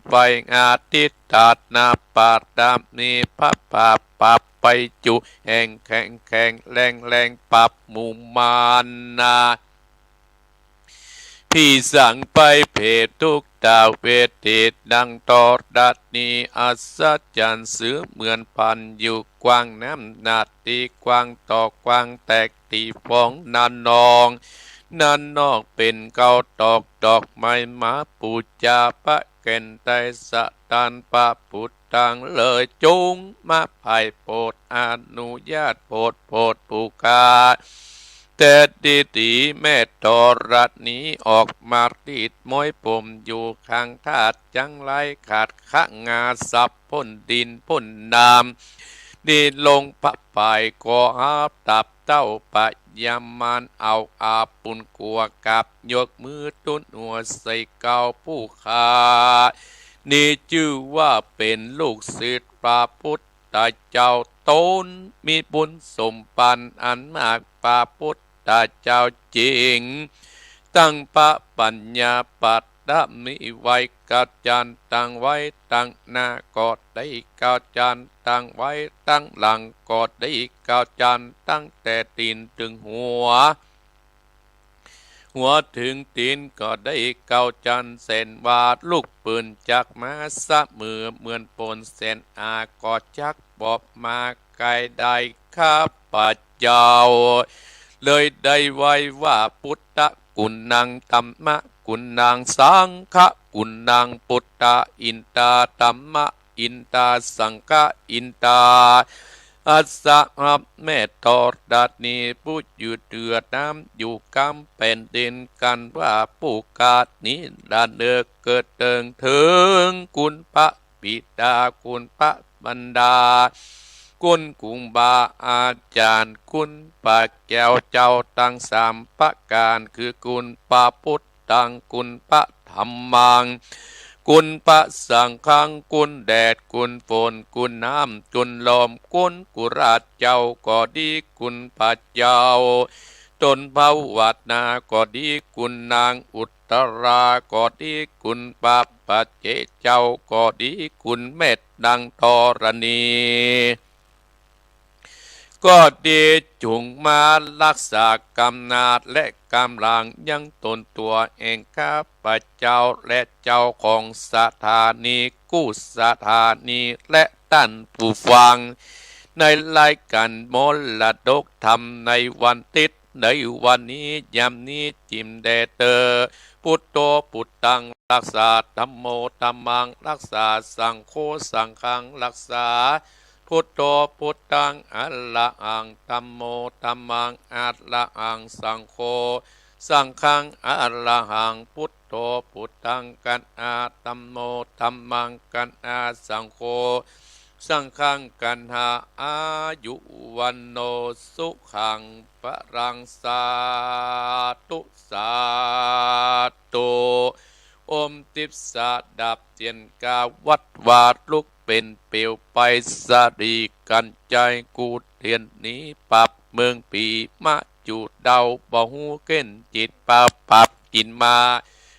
ไฟอาทิตตานาปาดามนีพระปาปับไปจุแห่งแข่งแข่งแรงแรงปับหมู่มานนาพี่สั่งไปเพจทุกดาวเวทีดังตอดัดนี้อัศจรรย์เสือเหมือนพันอยู่กว้างน้ำนาตีกว้างต่อกว้างแตกตีฟองนันนองนันนอกเป็นเกาตอกดอกไม้มาปูจาพระเก่นไตสะตานปะปุตตังเลยจุงมาภายโปรดอนุญาตโปรดปูกาแต่ดีแม่ตอรัดนี้ออกมาตีดม้อยผมอยู่ข้างทาดจังไรขาดขะงาสับพ่นดินพ่นน้ำดีลงพระปายก็อาบตับเต้าปะยามานเอาอาปุนกัวกับยกมือตุ้นหัวใส่เกาผู้ขานี่ชื่อว่าเป็นลูกศิษย์พระพุทธเจ้าตนมีบุญสมปันอันมากพระพุทธเจ้าจริงตั้งพระปัญญาปัตตะมิไว้กัจจันตั้งไว้ตั้งหน้ากอดได้กัจจันตั้งไว้ตั้งหลังกอดได้กัจจันตั้งแต่ตีนถึงหัวถึงตีนก็ได้เกาจันเส้นวาดลูกปืนจากมาสะมือเหมือนปนเส้นก็จักบอกมาไกลได้ข้าพเจ้าเลยได้ไว้ว่าพุทธกุณนังธัมมะกุณนังสังฆกุณนังพุทธอินตาธัมมะอินตาสังฆอินตาอัสสะแม่ตอดดัดนี้ผู้อยู่เดือดน้ำอยู่กำเป็นดินกันว่าผู้กาดนี้ดานเดือเกิดเติงถึงคุณพระบิดาคุณพระบรรดาคุณกุมบาอาจารย์คุณปะแก้วเจ้าตั้งสามประการคือคุณพระพุทธังคุณพระธรรมังคุณพระสังฆังคุณแดดคุณฝนคุณน้ำคุณลมคุณกุราชเจ้าก็ดีคุณพระเจ้าตนภาวัดนาก็ดีคุณนางอุตราก็ดีคุณพระปัจเจเจ้าก็ดีคุณเมตดังธรณีก็ดีจุงมารักษากำนาจและกำลังยังตนตัวเองข้าพเจ้าและเจ้าของสถานีกู้สถานีและท่านผู้ฟังในรายการมรดกธรรมในวันติดในวันนี้ยามนี้จิมเดเตอพุทโธพุทธังรักษาธัมโมธัมมังรักษาสังโฆสังฆังรักษาพุทโธพุทธังอะระหังธัมโมธัมมังอะระหังสังโฆสังฆังอะระหังพุทโธพุทธังกันอาธัมโมธัมมังกันอาสังโฆสังฆังกันหาอายุวันโนสุขังปรังสาธุสาธุอมติปสะดับเทียนกาวัดวาดลุกเป็นเปลวไปสาดีกันใจกูเทียนนี้ปับเมืองปีมาจุดเดาบ่หูเก้นจิตปับกินมา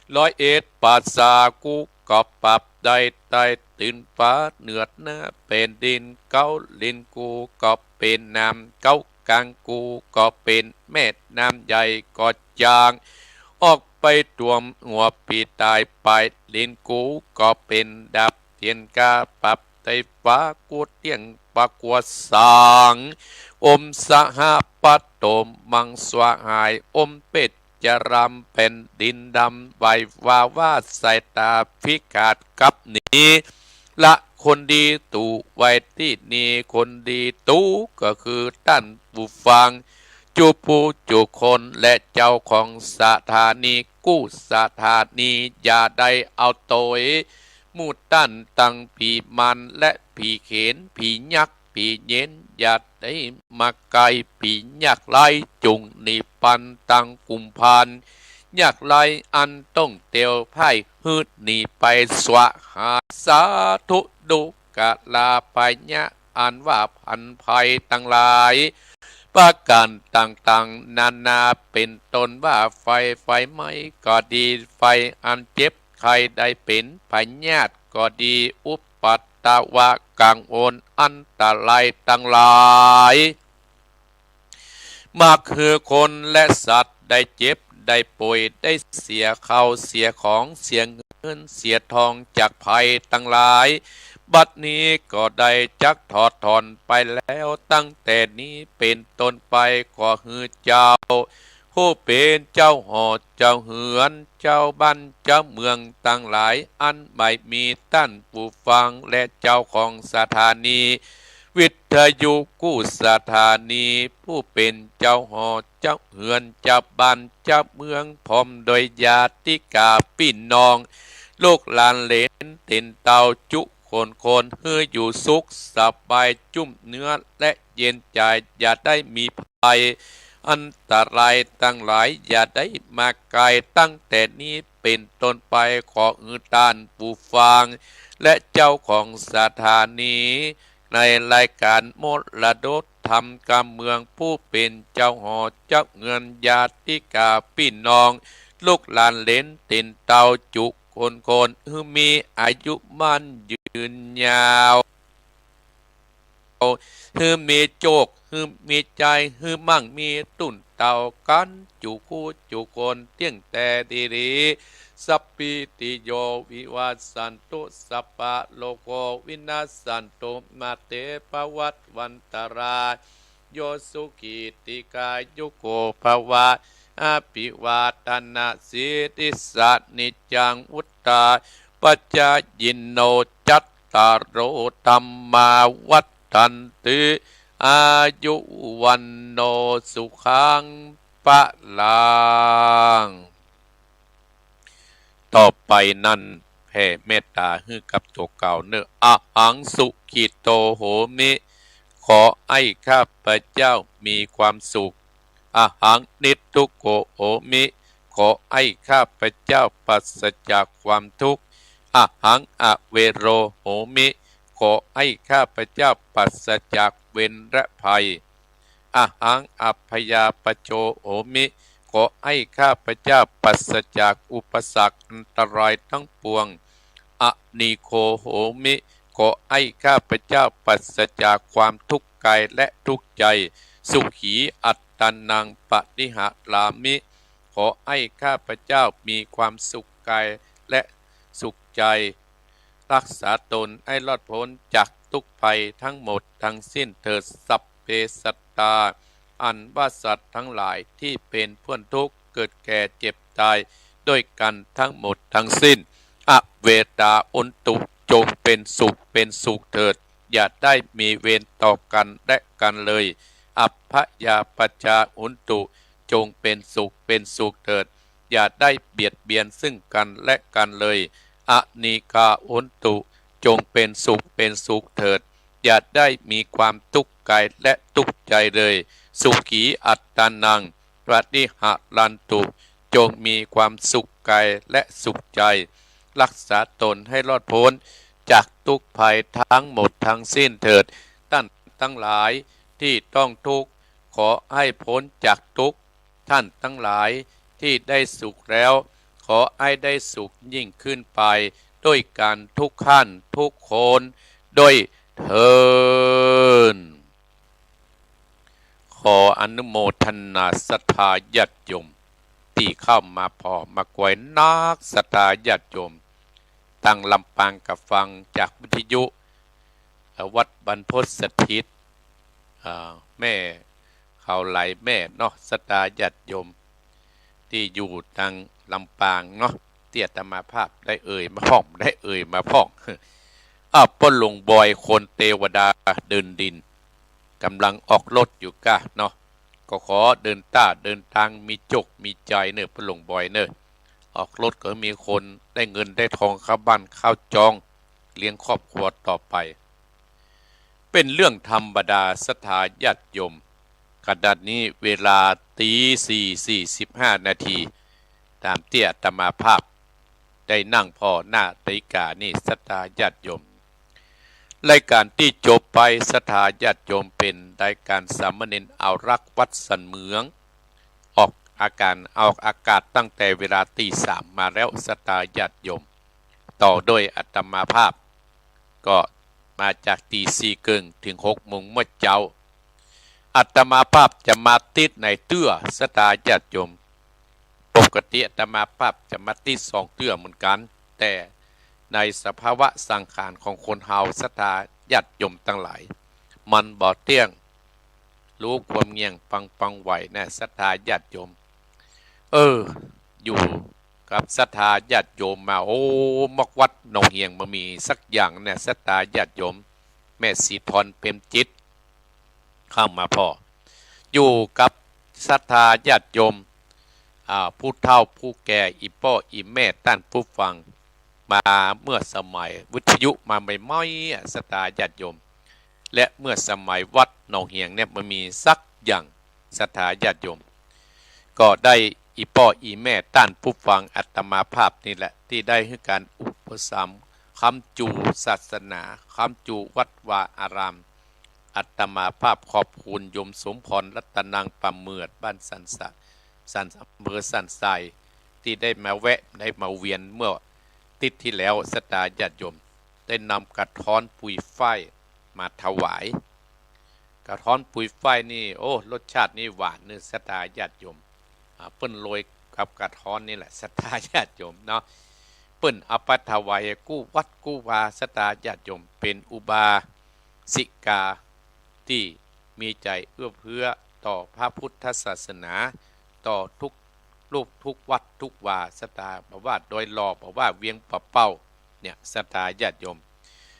101ภาษากูก็ปับได้ไตตื่นฟ้าเนือดหน้าเป็นดินเก้าลินกูก็เป็นน้ำเก้ากลางกูก็เป็นแม่น้ำใหญ่ก็จางออกไปตวมหัวปีตายไปลินกูก็เป็นดับเทียนกาปับไตฟ้ากูเตียงปะกัวสางอมสหปัตโตมังสวหายอมเป็ดจะรำเป็นดินดำใบว่าสายตาพิกาดกับนี้ละคนดีตู่ไว้ที่นี่คนดีตู่ก็คือท่านผู้ฟังจูผู้จูคนและเจ้าของสถานีกู้สถานีอย่าได้เอาโตยมูตั้นตั้งผีมันและผีเขนผียักษ์ผีเย็นอย่าได้มาไกลผียักษ์ไล่จุงนิปันตั้งกุมพานยักษ์ไล่อันต้องเตียวไพ่ฮืดหนีไปสวะหาสาธุดุกะลาไปญะอันว่าพันภัยตั้งหลายประการต่างๆนานาเป็นต้นว่าไฟไหม้ก็ดีไฟอันเจ็บ ใครได้เป็นพญาติก็ดีอุปัตตวะกังวลอันตรายตั้งหลายมากคือคนและสัตว์ได้เจ็บได้ป่วยได้เสียข้าวเสียของเสียเงินเสียทองจากภัยตั้งหลายบัดนี้ก็ได้จักถอดถอนไปแล้วตั้งแต่นี้เป็นต้นไปก็ฮือเจ้าผู้เป็นเจ้าหอเจ้าเหือนเจ้าบ้านเจ้าเมืองตั้งหลายอันไม่มีท่านผู้ฟังและเจ้าของสถานีวิทยุกู้สถานีผู้เป็นเจ้าหอเจ้าเหือนเจ้าบ้านเจ้าเมืองพร้อมโดยญาติกาพี่น้องลูกหลานเหลนเต็นเตาจุคนเฮืออยู่สุขสบายจุ่มเนื้อและเย็นใจอย่าได้มีภัยอันตรายตั้งหลายอย่าได้มาไกลตั้งแต่นี้เป็นต้นไปขออือตานผู้ฟังและเจ้าของสถานีในรายการมรดกธรรมการเมืองผู้เป็นเจ้าหอเจ้าเงินญาติกาพี่น้องลูกหลานเหลนเต็นเตาจุคนมีอายุมั่นยืนยาวมีโจกมีใจมั่งมีตุ่นเต่ากันจุคู่จุคนเที่ยงแต่ดีสัพพิติโยวิวัสสันตุสัพพะโลโกวินาศสันตุมาเตปวัตวันตรายโยสุขิติกายุโกภวะอภิวาทนาสิทธิสัจนิจังอุตตาปัจจายินโนจัตตารโอธัมมาวัฏทันติอายุวันโนสุขังปะลังต่อไปนั้นแผ่เมตตาให้กับตัวเก่าเนื้ออะหังสุขิโตโหมิขอให้ข้าพเจ้ามีความสุขอะหังนิทุโกโหมิขอให้ข้าพเจ้าปราศจากความทุกข์อะหังอเวโรโหมิขอให้ข้าพเจ้าปราศจากเวรและภัยอะหังอัพพยาปโจโหมิขอให้ข้าพเจ้าปราศจากอุปสรรคอันตรายทั้งปวงอะนิโคโหมิขอให้ข้าพเจ้าปราศจากความทุกข์กายและทุกข์ใจสุขีอัตตนังปฏิหะลามิขอให้ข้าพเจ้ามีความสุขกายและสุขใจรักษาตนให้รอดพ้นจากทุกภัยทั้งหมดทั้งสิ้นเถิดสัพเพสัตตาอันว่าสัตว์ทั้งหลายที่เป็นเพื่อนทุกข์เกิดแก่เจ็บตายด้วยกันทั้งหมดทั้งสิ้นอเวตาอุนตุจงเป็นสุขเถิดอย่าได้มีเวรต่อกันและกันเลยอัพพยาปจาอุนตุจงเป็นสุขเถิดอย่าได้เบียดเบียนซึ่งกันและกันเลยอนิกาอุนตุจงเป็นสุขเถิดอย่าได้มีความทุกข์กายและทุกข์ใจเลยสุขีอัตตานังปฏิหะลันตุจงมีความสุขกายและสุขใจรักษาตนให้รอดพ้นจากทุกภัยทั้งหมดทั้งสิ้นเถิดท่านทั้งหลายที่ต้องทุกข์ขอให้พ้นจากทุกข์ท่านทั้งหลายที่ได้สุขแล้วขอให้ได้สุขยิ่งขึ้นไปด้วยการทุกขั้นทุกคนด้วยเถิดขออนุโมทนาศรัทธาญาติโยมที่เข้ามาพอมากวยนักศรัทธาญาติโยมตั้งลำปางกับฟังจากวิทยุวัดบรรพตสถิตแม่เขาไหลแม่เนาะศรัทธาญาติโยมที่อยู่ทางลำปางเนาะเตี้ยตมาภาพได้เอ่ยมาพ้องป้นหลวงบอยคนเทวดาเดินดินกำลังออกรถอยู่กะเนาะก็ขอเดินทางมีจกมีใจเนอะป้นหลวงบอยเนอะออกรถก็มีคนได้เงินได้ทองเข้าบ้านเข้าจองเลี้ยงครอบครัวต่อไปเป็นเรื่องธรรมดาศรัทธาญาติโยมขณะนี้เวลาตี4:45นาทีตามเตี้ยตมาภาพได้นั่งพ่อหน้านาฬิกานี่ศรัทธาญาติโยมรายการที่จบไปศรัทธาญาติโยมเป็นรายการสามเณรเอารักวัดสันเมืองออกอากาศตั้งแต่เวลาตี 3มาแล้วศรัทธาญาติโยม ต่อโดยอัตมาภาพก็มาจากตีสี่เกิงถึง6 โมงเมื่อเจ้าอัตมาภาพจะมาติดในเตื้อสตาญาติโยมปกติอัตมาภาพจะมาติด2 เตื้อเหมือนกันแต่ในสภาวะสังขารของคนเฮาสตาญาติโยมทั้งหลายมันบ่เที่ยงรู้ความเงียงปังไหวนะศรัทธาญาติโยมอยู่กับศรัทธาญาติโยมมามกวัดหนองเฮียงมามีสักอย่างเนี่ยศรัทธาญาติโยมแม่สีทรเพ็มจิตเข้ามาพ่ออยู่กับศรัทธาญาติโยมผู้เฒ่าผู้แก่อีพ่ออีแม่ท่านผู้ฟังมาเมื่อสมัยวิทยุมาใหม่ๆศรัทธาญาติโยมและเมื่อสมัยวัดหนองเฮียงเนี่ยมันมีสักอย่างศรัทธาญาติโยมก็ได้อีพ่ออีแม่ต้านผู้ฟังอัตมาภาพนี่แหละที่ได้ให้การอุปสัมภ์คำจูศาสนาคำจูวัดวาอารามอัตมาภาพขอบคุณโยมสมพรรัตนังปำเมือดบ้านสันสะสันอำเภอสันทรายที่ได้มาแวะได้มาเวียนเมื่อติดที่แล้วศรัทธาญาติโยมได้นำกระท้อนปุยฝ้ายมาถวายกระท้อนปุยฝ้ายนี่รสชาตินี่หวานเนื้อศรัทธาญาติโยมเปิ้นโรยกับกระท้อนนี่แหละศรัทธาญาติโยมเนาะเปิ้นเอาไปถวายกู้วัดกู้วาศรัทธาญาติโยมเป็นอุบาสิกาที่มีใจเอื้อเฟื้อต่อพระพุทธศาสนาต่อทุกรูปทุกวัดทุกวาศรัทธาบอกว่าโดยรอบอกว่าเวียงปะเป้าเนี่ยศรัทธาญาติโยม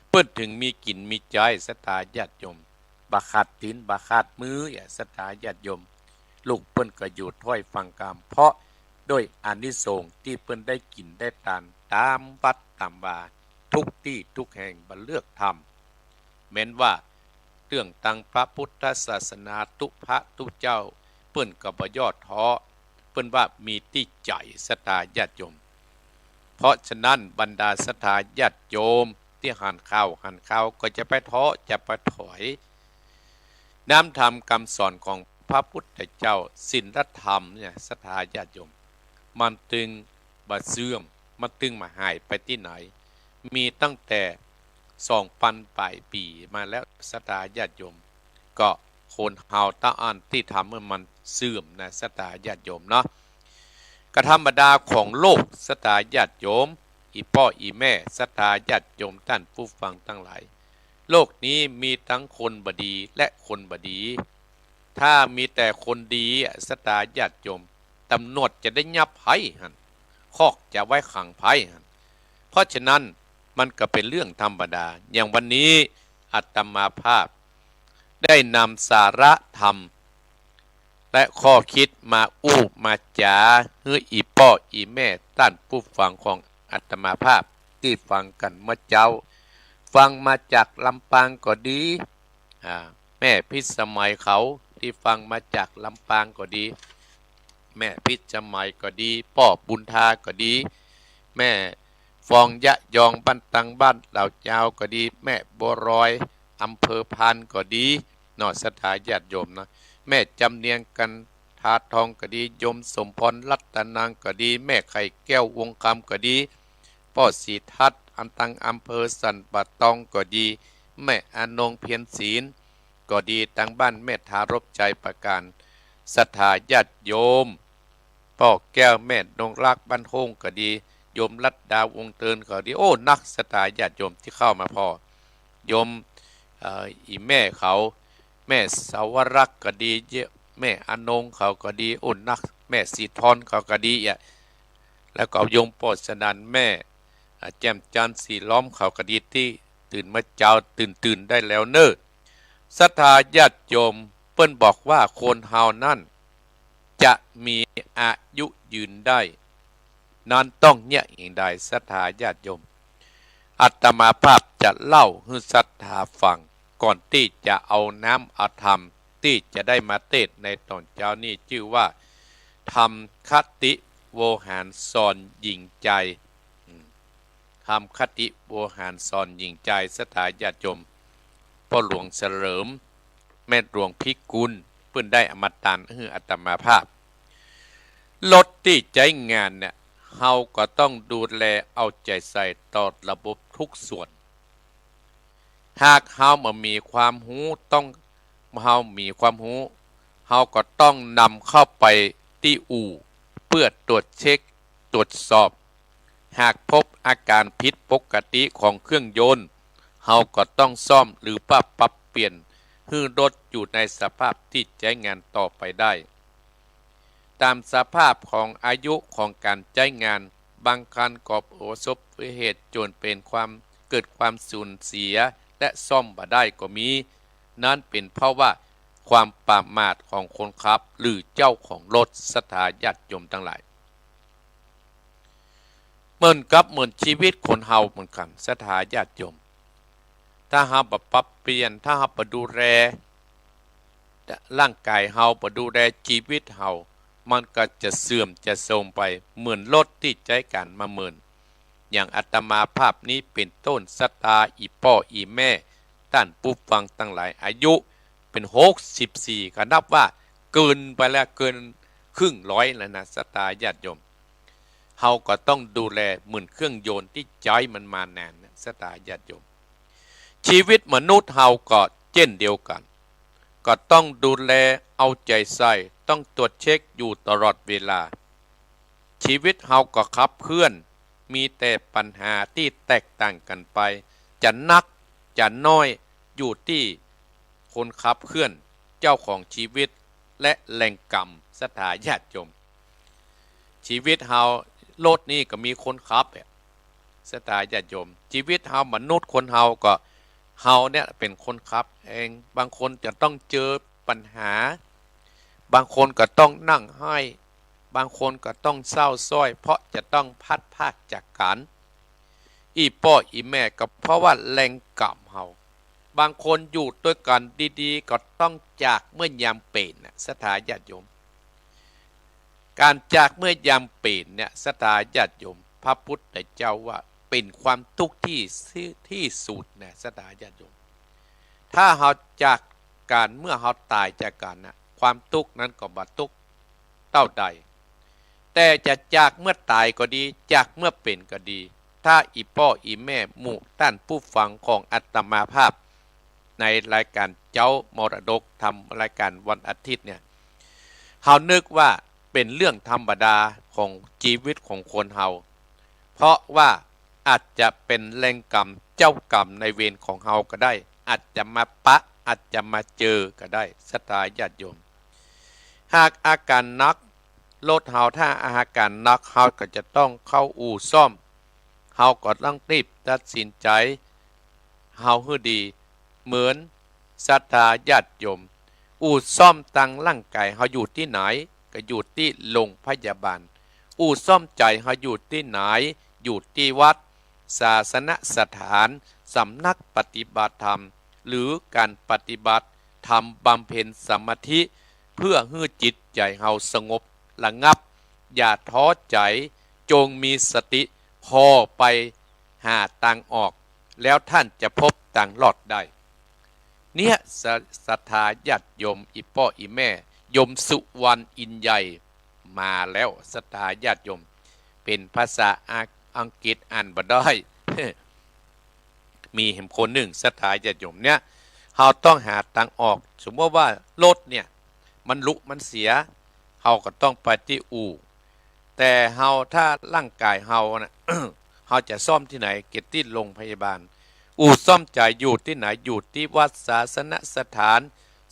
เปิ้นถึงมีกินมีใจศรัทธาญาติโยมบาขาดตีนบาขาดมือศรัทธาญาติโยมลูกเปิ้นก็อยู่ถ้อยฟังกรรมเพราะด้วยอานิสงส์ที่เปิ้นได้กินได้ทานตามวัดตามวาทุกที่ทุกแห่งบ่เลือกทำแม้นว่าเรื่องตังพระพุทธศาสนาทุพระทุเจ้าเปิ้นก็บ่ย่อท้อเปิ้นว่ามีที่ใจศรัทธาญาติโยมเพราะฉะนั้นบรรดาศรัทธาญาติโยมที่หันข้าวก็จะไปท้อจะไปถอยน้ำธรรมคำสอนของพระพุทธเจ้าศีลธรรมเนี่ยศรัทธาญาติโยมมันตึงบ่เสื่อมมันตึงมาหายไปที่ไหนมีตั้งแต่2,000 ปลายปีมาแล้วศรัทธาญาติโยมก็คนเฮาตาอันที่ทำให้มันเสื่อมนะศรัทธาญาติโยมเนาะกระธรรมดาของโลกศรัทธาญาติโยมอีพ่ออีแม่ศรัทธาญาติโยมท่านผู้ฟังทั้งหลายโลกนี้มีทั้งคนบดีและคนบดีถ้ามีแต่คนดีศรัทธาญาติโยมตำรวจจะได้ยับไผ่หันคอกจะไว้ขังไผ่หันเพราะฉะนั้นมันก็เป็นเรื่องธรรมดาอย่างวันนี้อาตมาภาพได้นำสาระธรรมและข้อคิดมามาจาให้อีพ่ออีแม่ท่านผู้ฟังของอาตมาภาพที่ฟังกันเมื่อเจ้าฟังมาจากลำปางก็ดีแม่พิสมัยเขาที่ฟังมาจากลำปางก็ดีแม่พิสมัยก็ดีพ่อบุญทาก็ดีแม่ฟองยะยองบ้านตังบ้านเหล่าเจ้าก็ดีแม่บัวรอยอำเภอพานก็ดีนอศรัทธาญาติโยมนะแม่จำเนียงกันทาทองก็ดีโยมสมพรรัตนังก็ดีแม่ไข่แก้ววงคำก็ดีพ่อสีทัศน์อันตังอำเภอสันปะตองก็ดีแม่อนงเพียรศีลก็ดีตั้งบ้านแม่ทารบใจประการศรัทธาญาติโยมพ่อแก้วแม่ดงรักบ้านโฮงก็ดีโยมรัตดาวงเตินก็ดีนักศรัทธาญาติโยมที่เข้ามาพ่อโยมอีแม่เขาแม่สาวรักษ์ก็ดีแม่อนงเขาก็ดีนักแม่สีทอนเขาก็ดีแล้วก็โยมโปสนันแม่แจ่มจันทร์สีล้อมเขาก็ดีที่ตื่นมาเจ้าตื่นได้แล้วเนอะศรัทธาญาติโยมเปิ้นบอกว่าคนเฮานั่นจะมีอายุยืนได้นั้นต้องเนี่ยอย่างใดศรัทธาญาติโยมอาตมาภาพจะเล่าให้ศรัทธาฟังก่อนที่จะเอาน้ำเอาธรรมที่จะได้มาเทศในตอนเช้านี้ชื่อว่าธรรมคติโวหารสอนหญิงใจธรรมคติโวหารสอนหญิงใจศรัทธาญาติโยมพ่อหลวงเฉลิมแม่หลวงพิกุลเพิ่นได้อมตะให้อาตมาภาพลดที่ใจงานเนี่ย เฮาก็ต้องดูแลเอาใจใส่ต่อระบบทุกส่วนหากเฮามามีความรู้ต้องเฮามีความรู้เฮาก็ต้องนำเข้าไปที่อู่เพื่อตรวจเช็คตรวจสอบหากพบอาการผิดปกติของเครื่องยนต์เฮาก็ต้องซ่อมหรือปรับเปลี่ยนให้รถอยู่ในสภาพที่ใช้งานต่อไปได้ตามสภาพของอายุของการใช้งานบางคันก็ประสบเหตุจนเป็นเกิดความสูญเสียและซ่อมบ่ได้ก็มีนั่นเป็นเพราะว่าความประมาทของคนขับหรือเจ้าของรถสถาญาติโยมทั้งหลายเหมือนชีวิตคนเฮาเหมือนกันสถาญาติโยมถ้าเฮาปรับเปลี่ยนถ้าเฮาดูแลร่างกายเฮาดูแลชีวิตเฮามันก็จะเสื่อมจะโทรมไปเหมือนรถที่ใช้การมาเหมือนอย่างอาตมาภาพนี้เป็นต้นศรัทธาอีพ่ออีแม่ท่านผู้ฟังตั้งหลายอายุเป็น64ก็นับว่าเกินไปแล้วเกินครึ่งร้อยแล้วนะศรัทธาญาติโยมเฮาก็ต้องดูแลเหมือนเครื่องยนต์ที่ใช้มันมานานนะศรัทธาญาติโยมชีวิตมนุษย์เฮาก็เช่นเดียวกันก็ต้องดูแลเอาใจใส่ต้องตรวจเช็คอยู่ตลอดเวลาชีวิตเฮาก็ขับเคลื่อนมีแต่ปัญหาที่แตกต่างกันไปจะนักจะน้อยอยู่ที่คนขับเคลื่อนเจ้าของชีวิตและแหล่งกรรมสถาญาติโยมชีวิตเฮารถนี่ก็มีคนขับสถาญาติโยมชีวิตเฮามนุษย์คนเฮาก็เฮาเนี่ยเป็นคนขับเองบางคนจะต้องเจอปัญหาบางคนก็ต้องนั่งให้บางคนก็ต้องเศร้าส้อยเพราะจะต้องพัดพากจากกันอีพ่ออีแม่ก็เพราะว่าแรงกรรมเฮาบางคนอยู่ด้วยกันดีๆก็ต้องจากเมื่อยามเปลี่ยนสถาญาติโยมการจากเมื่อยามเปลี่ยนเนี่ยสถาญาติโยมพระพุทธเจ้าว่าเป็นความทุกข์ที่สุดเนี่ยสถาญาติโยมถ้าเฮาจากการเมื่อเฮาตายจากกันนะความทุกข์นั้นก็บ่ทุกข์เท่าใดแต่จะจากเมื่อตายก็ดีจากเมื่อเป็นก็ดีถ้าอีพ่ออีแม่หมู่ท่านผู้ฟังของอาตมาภาพในรายการเจ้ามรดกทำรายการวันอาทิตย์เนี่ยเฮานึกว่าเป็นเรื่องธรรมดาของชีวิตของคนเฮาเพราะว่าอาจจะเป็นแรงกรรมเจ้ากรรมในเวรของเฮาก็ได้อาจจะมาปะอาจจะมาเจอก็ได้ศรัทธาญาติโยมหากอาการนักรถเฮาถ้าอาการนักเฮาก็จะต้องเข้าอู่ซ่อมเฮาก็ต้องรีบตัดสินใจเฮาให้ดีเหมือนศรัทธาญาติโยมอู่ซ่อมตั้งร่างกายเฮาอยู่ที่ไหนก็อยู่ที่โรงพยาบาลอู่ซ่อมใจเฮาอยู่ที่ไหนอยู่ที่วัดศาสนสถานสำนักปฏิบัติธรรมหรือการปฏิบัติทำบำเพ็ญสมาธิเพื่อให้จิตใจเฮาสงบระงับอย่าท้อใจจงมีสติพอไปหาทางออกแล้วท่านจะพบทางรอดได้เนี่ยศรัทธาญาติโยมอีพ่ออีแม่ยมสุวรรณอินใหญ่มาแล้วศรัทธาญาติโยมเป็นภาษาอังกฤษอ่านบ่ได้ มีเห็นคนหนึ่งศรัทธาญาติโยมเนี่ยเฮาต้องหาทางออกสมมติว่ารถเนี่ยมันลุมันเสียเฮาก็ต้องไปที่อู่แต่เฮาถ้าร่างกายเฮานะ เฮาจะซ่อมที่ไหนเก็บที่โรงพยาบาลอู่ซ่อมใจอยู่ที่ไหนอยู่ที่วัดศาสนสถาน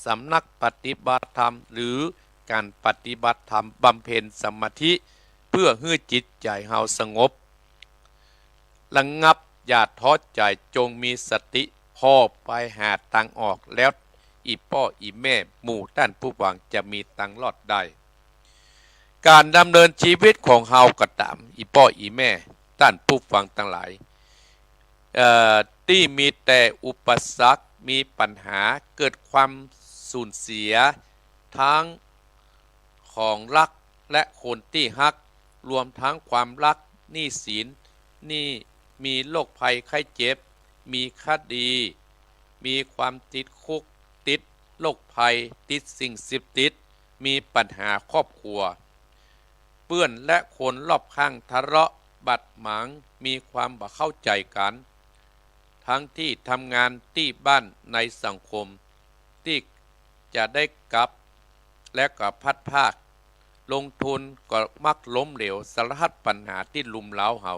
สำนักปฏิบัติธรรมหรือการปฏิบัติธรรมบำเพ็ญสมาธิเพื่อให้จิตใจเฮาสงบระงับอย่าท้อใจจงมีสติพอไปหาทางออกแล้วอีพ่ออีแม่หมู่ท่านผู้ฟังจะมีทางรอดได้การดำเนินชีวิตของเฮาก็ตามอีพ่ออีแม่ท่านผู้ฟังทั้งหลายที่มีแต่อุปสรรคมีปัญหาเกิดความสูญเสียทั้งของรักและคนที่ฮักรวมทั้งความรักหนี้สินนี่มีโรคภัยไข้เจ็บมีคดีมีความติดคุกติดโรคภัยติดสิ่งเสพติดมีปัญหาครอบครัว เปื้อนและคนรอบข้างทะเลาะบัดหมางมีความบ่เข้าใจกันทั้งที่ทำงานที่บ้านในสังคมที่จะได้กลับและก็พัดภาคลงทุนก็มักล้มเหลวสารพัดปัญหาที่ลุมเล้าเฮา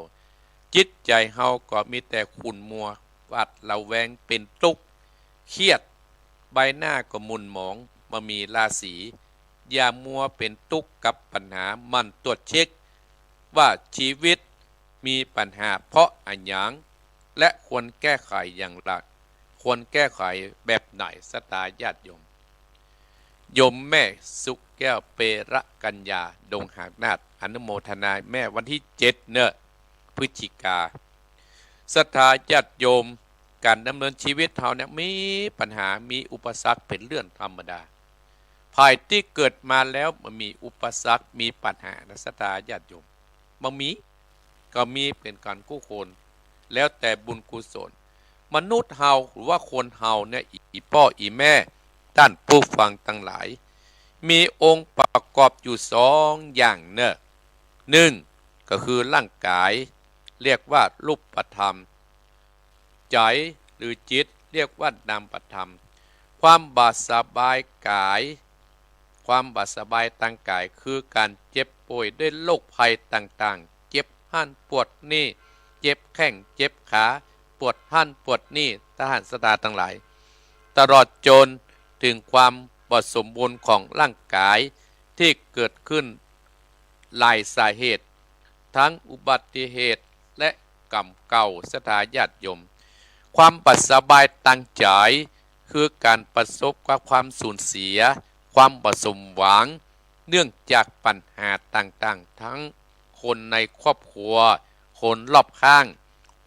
จิตใจเฮาก็มีแต่ขุ่นมัวหวาดระแวงเป็นทุกข์เครียดใบหน้าก็มุนหมองมามีราศีอย่ามัวเป็นทุกข์กับปัญหามันตรวจเช็คว่าชีวิตมีปัญหาเพราะอันหยังและควรแก้ไขอย่างไรควรแก้ไขแบบไหนสตาญาติโยมแม่สุแก้วเประกัญญาดงหากนาฏอนุโมทนาแม่วันที่7เนอะพฤศจิกาศรัทธาญาติโยมการดำเนินชีวิตเราเนี่ยมีปัญหามีอุปสรรคเป็นเรื่องธรรมดาภายที่เกิดมาแล้วมันมีอุปสรรคมีปัญหานะศรัทธาญาติโยมมันมีก็มีเป็นการกู้คนแล้วแต่บุญกุศลมนุษย์เฮาหรือว่าคนเฮาเนี่ยอีพ่ออีแม่ท่านผู้ฟังทั้งหลายมีองค์ประกอบอยู่2อย่างเนอะ1ก็คือร่างกายเรียกว่ารูปธรรมใจหรือจิตเรียกว่านามธรรมความบาดสบายกายความบาดสบายทางกายคือการเจ็บป่วยด้วยโรคภัยต่างๆเจ็บหั่นปวดนี่เจ็บแข้งเจ็บขาปวดหั่นปวดนี่ทหารสตาทั้งหลายตลอดจนถึงความบสมบูรณ์ของร่างกายที่เกิดขึ้นหลายสาเหตุทั้งอุบัติเหตุและกรรมเก่าสถาญาติโยมความปัสสบายตั้งใจคือการประสบกับความสูญเสียความบ่สมหวังเนื่องจากปัญหาต่างๆทั้งคนในครอบครัวคนรอบข้าง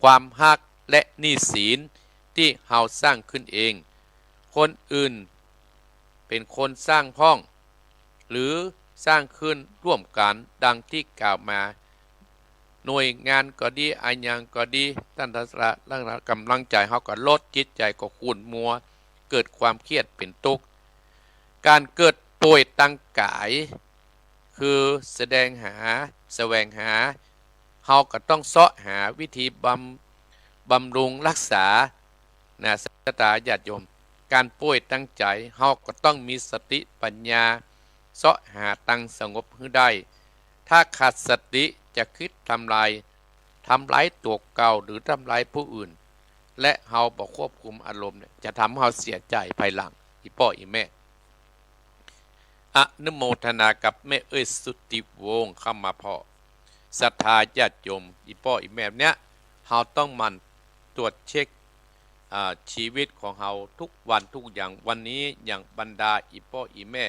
ความฮักและหนี้สินที่เฮาสร้างขึ้นเองคนอื่นเป็นคนสร้างพ้องหรือสร้างขึ้นร่วมกันดังที่กล่าวมาหน่วยงานก็ดีอันยังก็ดีท่านทัศนะร่างกำลังใจเขาก็ลดจิตใจก็ขุ่นมัวเกิดความเครียดเป็นทุกข์การเกิดป่วยตั้งกายคือแสวงหาเขาก็ต้องเสาะหาวิธีบำรุงรักษานะสัตยาญาติโยมการป่วยตั้งใจเฮาก็ต้องมีสติปัญญาเสาะหาตั้งสงบให้ได้ถ้าขาดสติจะคิดทำลายตัวเก่าหรือทำลายผู้อื่นและเฮาบ่ควบคุมอารมณ์เนี่ยจะทำให้เฮาเสียใจภายหลังอีพ่ออีแม่อนุโมทนากับแม่สุติวงศ์เข้ามาพอศรัทธาญาติโยมอีพ่ออีแม่เนี่ยเฮาต้องมันตรวจเช็คชีวิตของเฮาทุกวันทุกอย่างวันนี้อย่างบรรดาอีพ่ออีแม่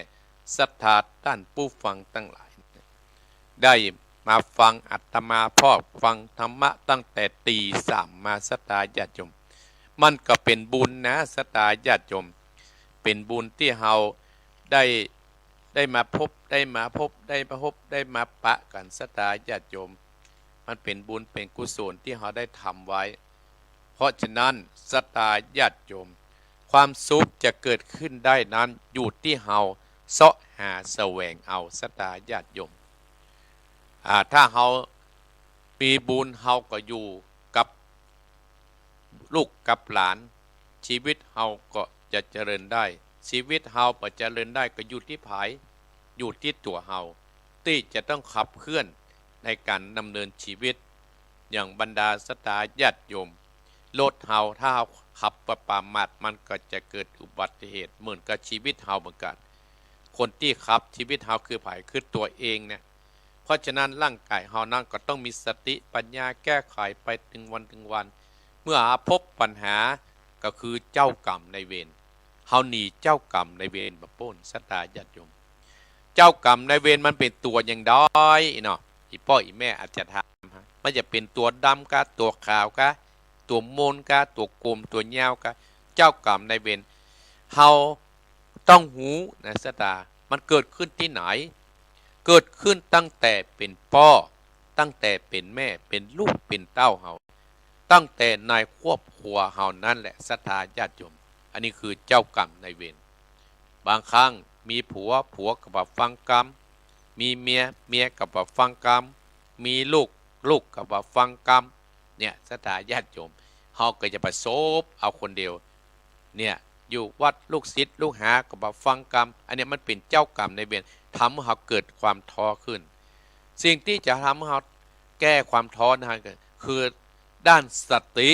ศรัทธาท่านผู้ฟังทั้งหลายได้มาฟังอาตมาพ่อฟังธรรมะตั้งแต่ตี3มาศรัทธาญาติโยมมันก็เป็นบุญนะศรัทธาญาติโยมเป็นบุญที่เฮาได้มาพบได้มาปะกันศรัทธาญาติโยมมันเป็นบุญเป็นกุศลที่เฮาได้ทำไว้เพราะฉะนั้นศรัทธาญาติโยมความสุขจะเกิดขึ้นได้นั้นอยู่ที่เฮาเสาะหาแสวงเอาศรัทธาญาติโยมถ้าเฮามีบุญเฮาก็อยู่กับลูกกับหลานชีวิตเฮาก็จะเจริญได้ชีวิตเฮาจะเจริญได้ก็อยู่ที่ไผอยู่ที่ตัวเฮาที่จะต้องขับเคลื่อนในการดำเนินชีวิตอย่างบรรดาศรัทธาญาติโยมรถเฮาถ้าเฮาขับประมาทมันก็จะเกิดอุบัติเหตุเหมือนกับชีวิตเฮาเหมือนกันคนที่ขับชีวิตเฮาคือไผคือตัวเองเนี่ยเพราะฉะนั้นร่างกายเฮานั้นก็ต้องมีสติปัญญาแก้ไขไปถึงวันเมื่อพบปัญหาก็คือเจ้ากรรมในเวรเฮาหนีเจ้ากรรมในเวรมาป้นศรัทธาญาติโยมเจ้ากรรมในเวรมันเป็นตัวอย่างด้อยเนาะอีพ่ออีแม่อาจจะถามมันจะเป็นตัวดำกะตัวขาวกะตัวมนกะตัวกลมตัวเงากะเจ้ากรรมในเวรเฮาต้องหูนะศรัทธามันเกิดขึ้นที่ไหนเกิดขึ้นตั้งแต่เป็นพ่อตั้งแต่เป็นแม่เป็นลูกเป็นเต้าเฮาตั้งแต่ในครอบครัวเฮานั่นแหละศรัทธาญาติโยมอันนี้คือเจ้ากรรมในเวรบางครั้งมีผัวก็บ่ฟังกรรม มีเมียเมียกับว่าฟังกรรมมีลูกลูกกับว่าฟังกรรมเนี่ยศรัทธาญาติโยมเฮาก็จะประสบเอาคนเดียวเนี่ยอยู่วัดลูกศิษย์ลูกหากับว่าฟังกรรมอันนี้มันเป็นเจ้ากรรมในเวรทำให้เฮาเกิดความท้อขึ้นสิ่งที่จะทำให้เฮาแก้ความท้อนะคือด้านสติ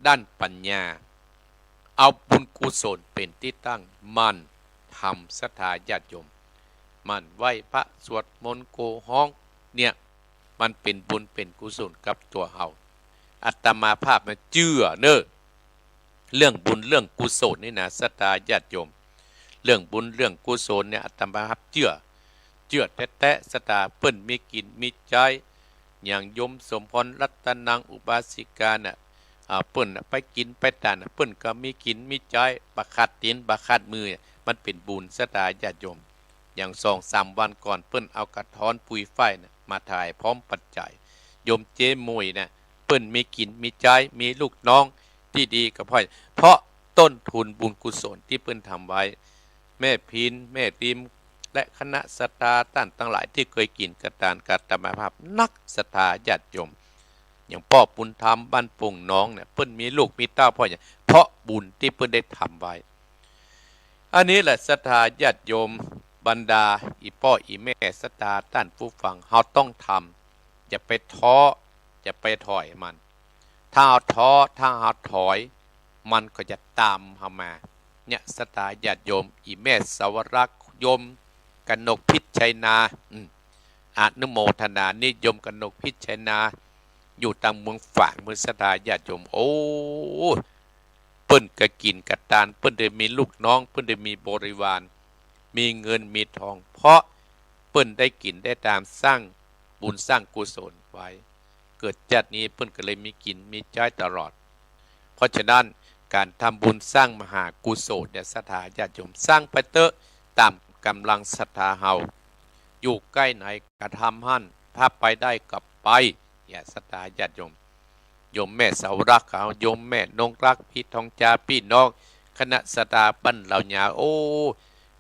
ด้านปัญญาเอาบุญกุศลเป็นที่ตั้งมันทำศรัทธาญาติโยมมันไหวพระสวดมนต์โกห้องเนี่ยมันเป็นบุญเป็นกุศลกับตัวเฮาอาตมาภาพมันเชื่อเนอะเรื่องบุญเรื่องกุศลนี่นะศรัทธาญาติโยมเรื่องบุญเรื่องกุศลเนี่ยอาตมาภาพเชื่อแท้ศรัทธาเปิ้นมีกินมีใจอย่างโยมสมพรรัตนังอุบาสิกาน่ะเปิ้นไปกินไปทานเปิ้นก็มีกินมีใจบักขัดตีนบักขัดมือมันเป็นบุญศรัทธาญาติโยมอย่าง2-3 วันก่อนเปิ้นเอากระท้อนปุยไฟนะมาถ่ายพร้อมปัจจัยโยมเจมวยนะเปิ้นมีกินมีใจมีลูกน้องที่ดีกับพ่อเพราะต้นทุนบุญกุศลที่เปิ้นทำไว้แม่พินแม่ริมและคณะศรัทธาท่านทั้งหลายที่เคยกินกระตานกัตตมาภาพนักศรัทธาญาติโยมอย่างพ่อบุญธรรมบ้านปงน้องเนี่ยเปิ้นมีลูกมีเต้าพ่ออย่างเพราะบุญที่เปิ้นได้ทำไว้อันนี้แหละศรัทธาญาติโยมบรรดาอีพ่ออีแม่ศรัทธาท่านผู้ฟังเราต้องทำอย่าไปท้ออย่าไปถอยมันถ้าเอาท้อถ้าเอาถอยมันก็จะตามเข้ามาเนี่ยศรัทธาญาติโยมอีแม่สาวรักษ์โยมกนกพิชัยนาอนุโมทนานิยมกนกพิชัยนาอยู่ตามเมืองฝางเมืองศรัทธาญาติโยมโอ้เปิ้นก็กินกระตานเปิ้นได้มีลูกน้องเปิ้นได้มีบริวารมีเงินมีทองเพราะเปิ้นได้กินได้ตามสร้างบุญสร้างกุศลไว้เกิดจัดนี้เปิ้นก็เลยมีกินมีใช้ตลอดเพราะฉะนั้นการทำบุญสร้างมหากุศลเนี่ยศรัทธาญาติโยมสร้างไปเถอะตามกำลังศรัทธาเฮาอยู่ใกล้ไหนกระทำหั่นถ้าไปได้กับไปอย่าศรัทธาญาติโยมโยมแม่สาวรักเขาโยมแม่นงรักพี่ทองจาพี่น้องคณะศรัทธาปั้นเหล่าหยาโอ้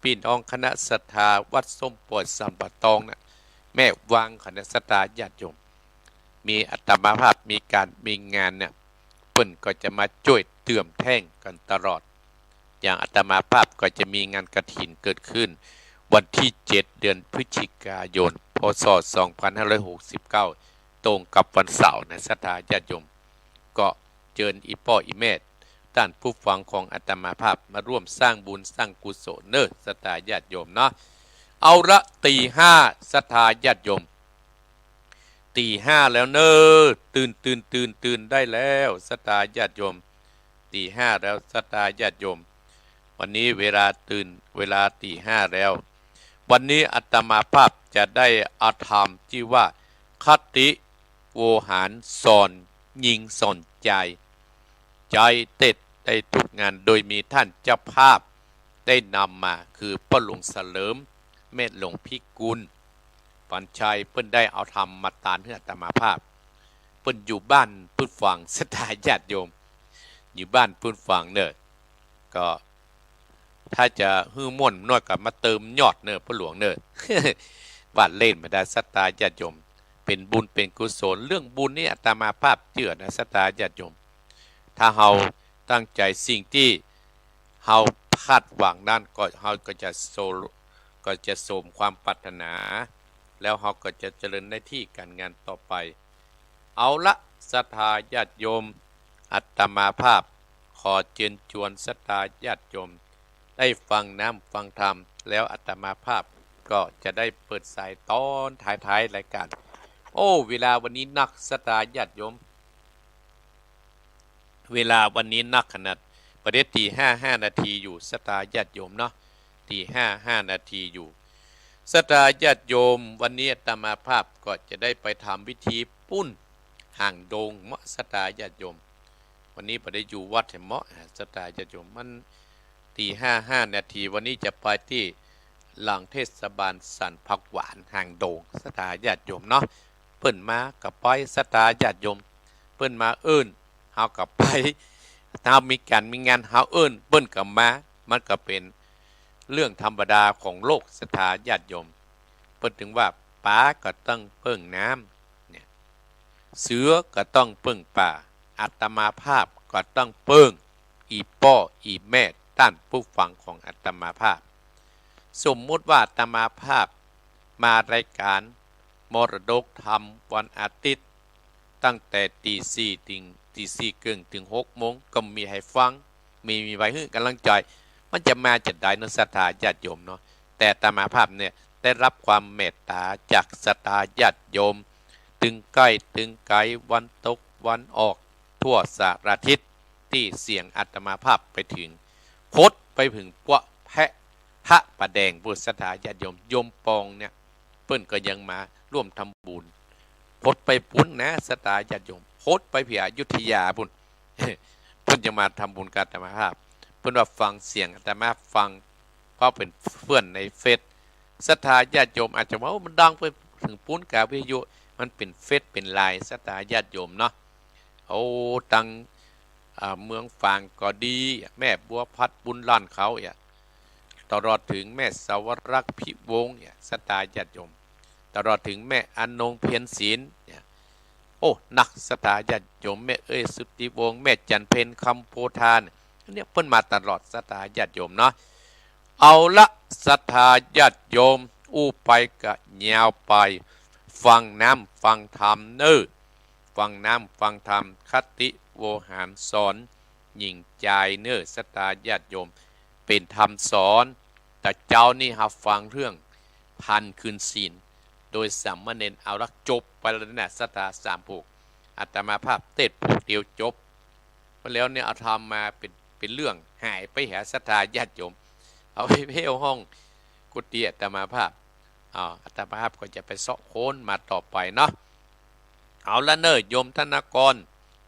พี่น้องคณะศรัทธาวัดส้มปวดสัมปะตองนะแม่วางคณะศรัทธาญาติโยมมีอัตมาภาพมีการมีงานเนี่ยเปิ้นก็จะมาช่วยเติมแท่งกันตลอดอย่างอัตมาภาพก็จะมีงานกฐินเกิดขึ้นวันที่7เดือนพฤศจิกายนพศ2569ตรงกับวันเสาร์นะศรัทธาญาติโยมก็เชิญอีพ่ออีแม่ท่านผู้ฟังของอาตมาภาพมาร่วมสร้างบุญสร้างกุศลเนอะศรัทธาญาติโยมเนาะเอาละตี 5ศรัทธาญาติโยมตี 5แล้วเนอะตื่นได้แล้วศรัทธาญาติโยมตี 5แล้วศรัทธาญาติโยมวันนี้เวลาตื่นเวลาตี 5แล้ววันนี้อาตมาภาพจะได้อาธรรมที่ว่าคติโวหารสอนยิงสนใจเต็ดได้ทุกงานโดยมีท่านเจ้าภาพได้นำมาคือพ่อหลวงเสลิมแม่หลวงพิกุลปัญชัยเพิ่นได้เอาธรรมมาตานให้อาตมาภาพเพิ่นอยู่บ้านพื้นฝั่งศรัทธาญาติโยมอยู่บ้านพื้นฝั่งเนอะก็ถ้าจะฮื้อม่วนน้อยกับมาเติมยอดเนอะพ่อหลวงเนอะบ้านเล่นมาได้ศรัทธาญาติโยมเป็นบุญเป็นกุศลเรื่องบุญนี่อาตมาภาพเชื่อนะศรัทธาญาติโยมถ้าเฮาตั้งใจสิ่งที่เฮาคาดหวังนั้นก็เฮาก็จะสมความปรารถนาแล้วเฮาก็จะเจริญในที่การงานต่อไปเอาละศรัทธาญาติโยมอาตมาภาพขอเชิญชวนศรัทธาญาติโยมได้ฟังน้ำฟังธรรมแล้วอาตมาภาพก็จะได้เปิดสายตอนท้ายๆรายการโอ้เวลาวันนี้นักศรัทธาญาติโยมเวลาวันนี้นักขนาดประเดี๋ยวตี5 นาทีอยู่ศรัทธาญาติโยมเนาะตี5 นาทีอยู่ศรัทธาญาติโยมวันนี้อาตมาภาพก็จะได้ไปทำวิธีปุ้นห่างโดงเมาะศรัทธาญาติโยมวันนี้ประเดี๋ยวอยู่วัดแห่งเมาะศรัทธาญาติโยมมันตี5 นาทีวันนี้จะไปที่หลังเทศบาลสันผักหวานห่างโดงศรัทธาญาติโยมเนาะเปิ้นมากับไปศรัทธาญาติโยมเปิ้นมาเอิ้นเฮากับไปถ้ามีการมีงานเฮาเอิ้นเปิ้นกับมามันก็เป็นเรื่องธรรมดาของโลกศรัทธาญาติโยมเปิ้นถึงว่า ป๋าก็ต้องเพิ่งน้ำเนี่ยเสือก็ต้องเพิ่งป่าอาตมาภาพก็ต้องเพิ่งอีป้ออีแม่ต้านผู้ฟังของอาตมาภาพสมมุติว่าอาตมาภาพมารายการมรดกธรรมวันอาทิตย์ตั้งแต่ตีสี่ถึงตีสี่ครึ่งถึง6 โมงก็มีให้ฟังมีไว้ให้กำลังใจมันจะมาจากใดนศรัทธาญาติโยมเนาะแต่อาตมาภาพเนี่ยได้รับความเมตตาจากศรัทธาญาติโยมถึงใกล้ถึงไกลวันตกวันออกทั่วสารทิศที่เสียงอาตมาภาพไปถึงพดไปถึงพวกแพะพระประแดงบุตรศรัทธาญาติโยมปองเนี่ยเปิ้นก็ยังมาร่วมทำบุญพดไปปุ้นนะศรัทธาญาติโยมพดไปเพียอยุธยาบุญ เพิ่นจะมาทำบุญกับอาตมาภาพเพิ่นว่าฟังเสียงอาตมาฟังเพราะเป็นเพื่อนในเฟซศรัทธาญาติโยมอาจจะว่ามันดังไปถึงปุ้นกับวิทยุมันเป็นเฟซเป็นไลน์ศรัทธาญาติโยมเนาะเอาตังเมืองฝางก็ดีแม่บัวพัดบุญล้านเขาตลอดถึงแม่สวรักษ์พิวงศ์ศรัทธาญาติโยมตลอดถึงแม่อนงเพียรศีลโอ้นักศรัทธาญาติโยมแม่สุทธิวงศ์แม่จันเพ็ญคำโพธานเนี่ยเพิ่นมาตลอดศรัทธาญาติโยมเนาะเอาละศรัทธาญาติโยมอู้ไปกะยาวไปฟังน้ำฟังธรรมเน้อฟังน้ำฟังธรรมคติโวหารสอนหญิงใจเน้อศรัทธาญาติโยมเป็นธรรมสอนแต่เจ้านี่หับฟังเรื่องพันคืนศีลโดยสามเณรเอาละจบไปแล้วนะศรัทธาสามผูกอาตมาภาพเทศผูกเดียวจบมาแล้วเนี่ยเอาทำมาเป็นเรื่องหายไปหาศรัทธาญาติโยมเอาไปเพ่ห้องกุฏิอาตมาภาพอาตมาภาพก็จะไปเสาะโคนมาต่อไปเนาะเอาละเนอโยมธนากร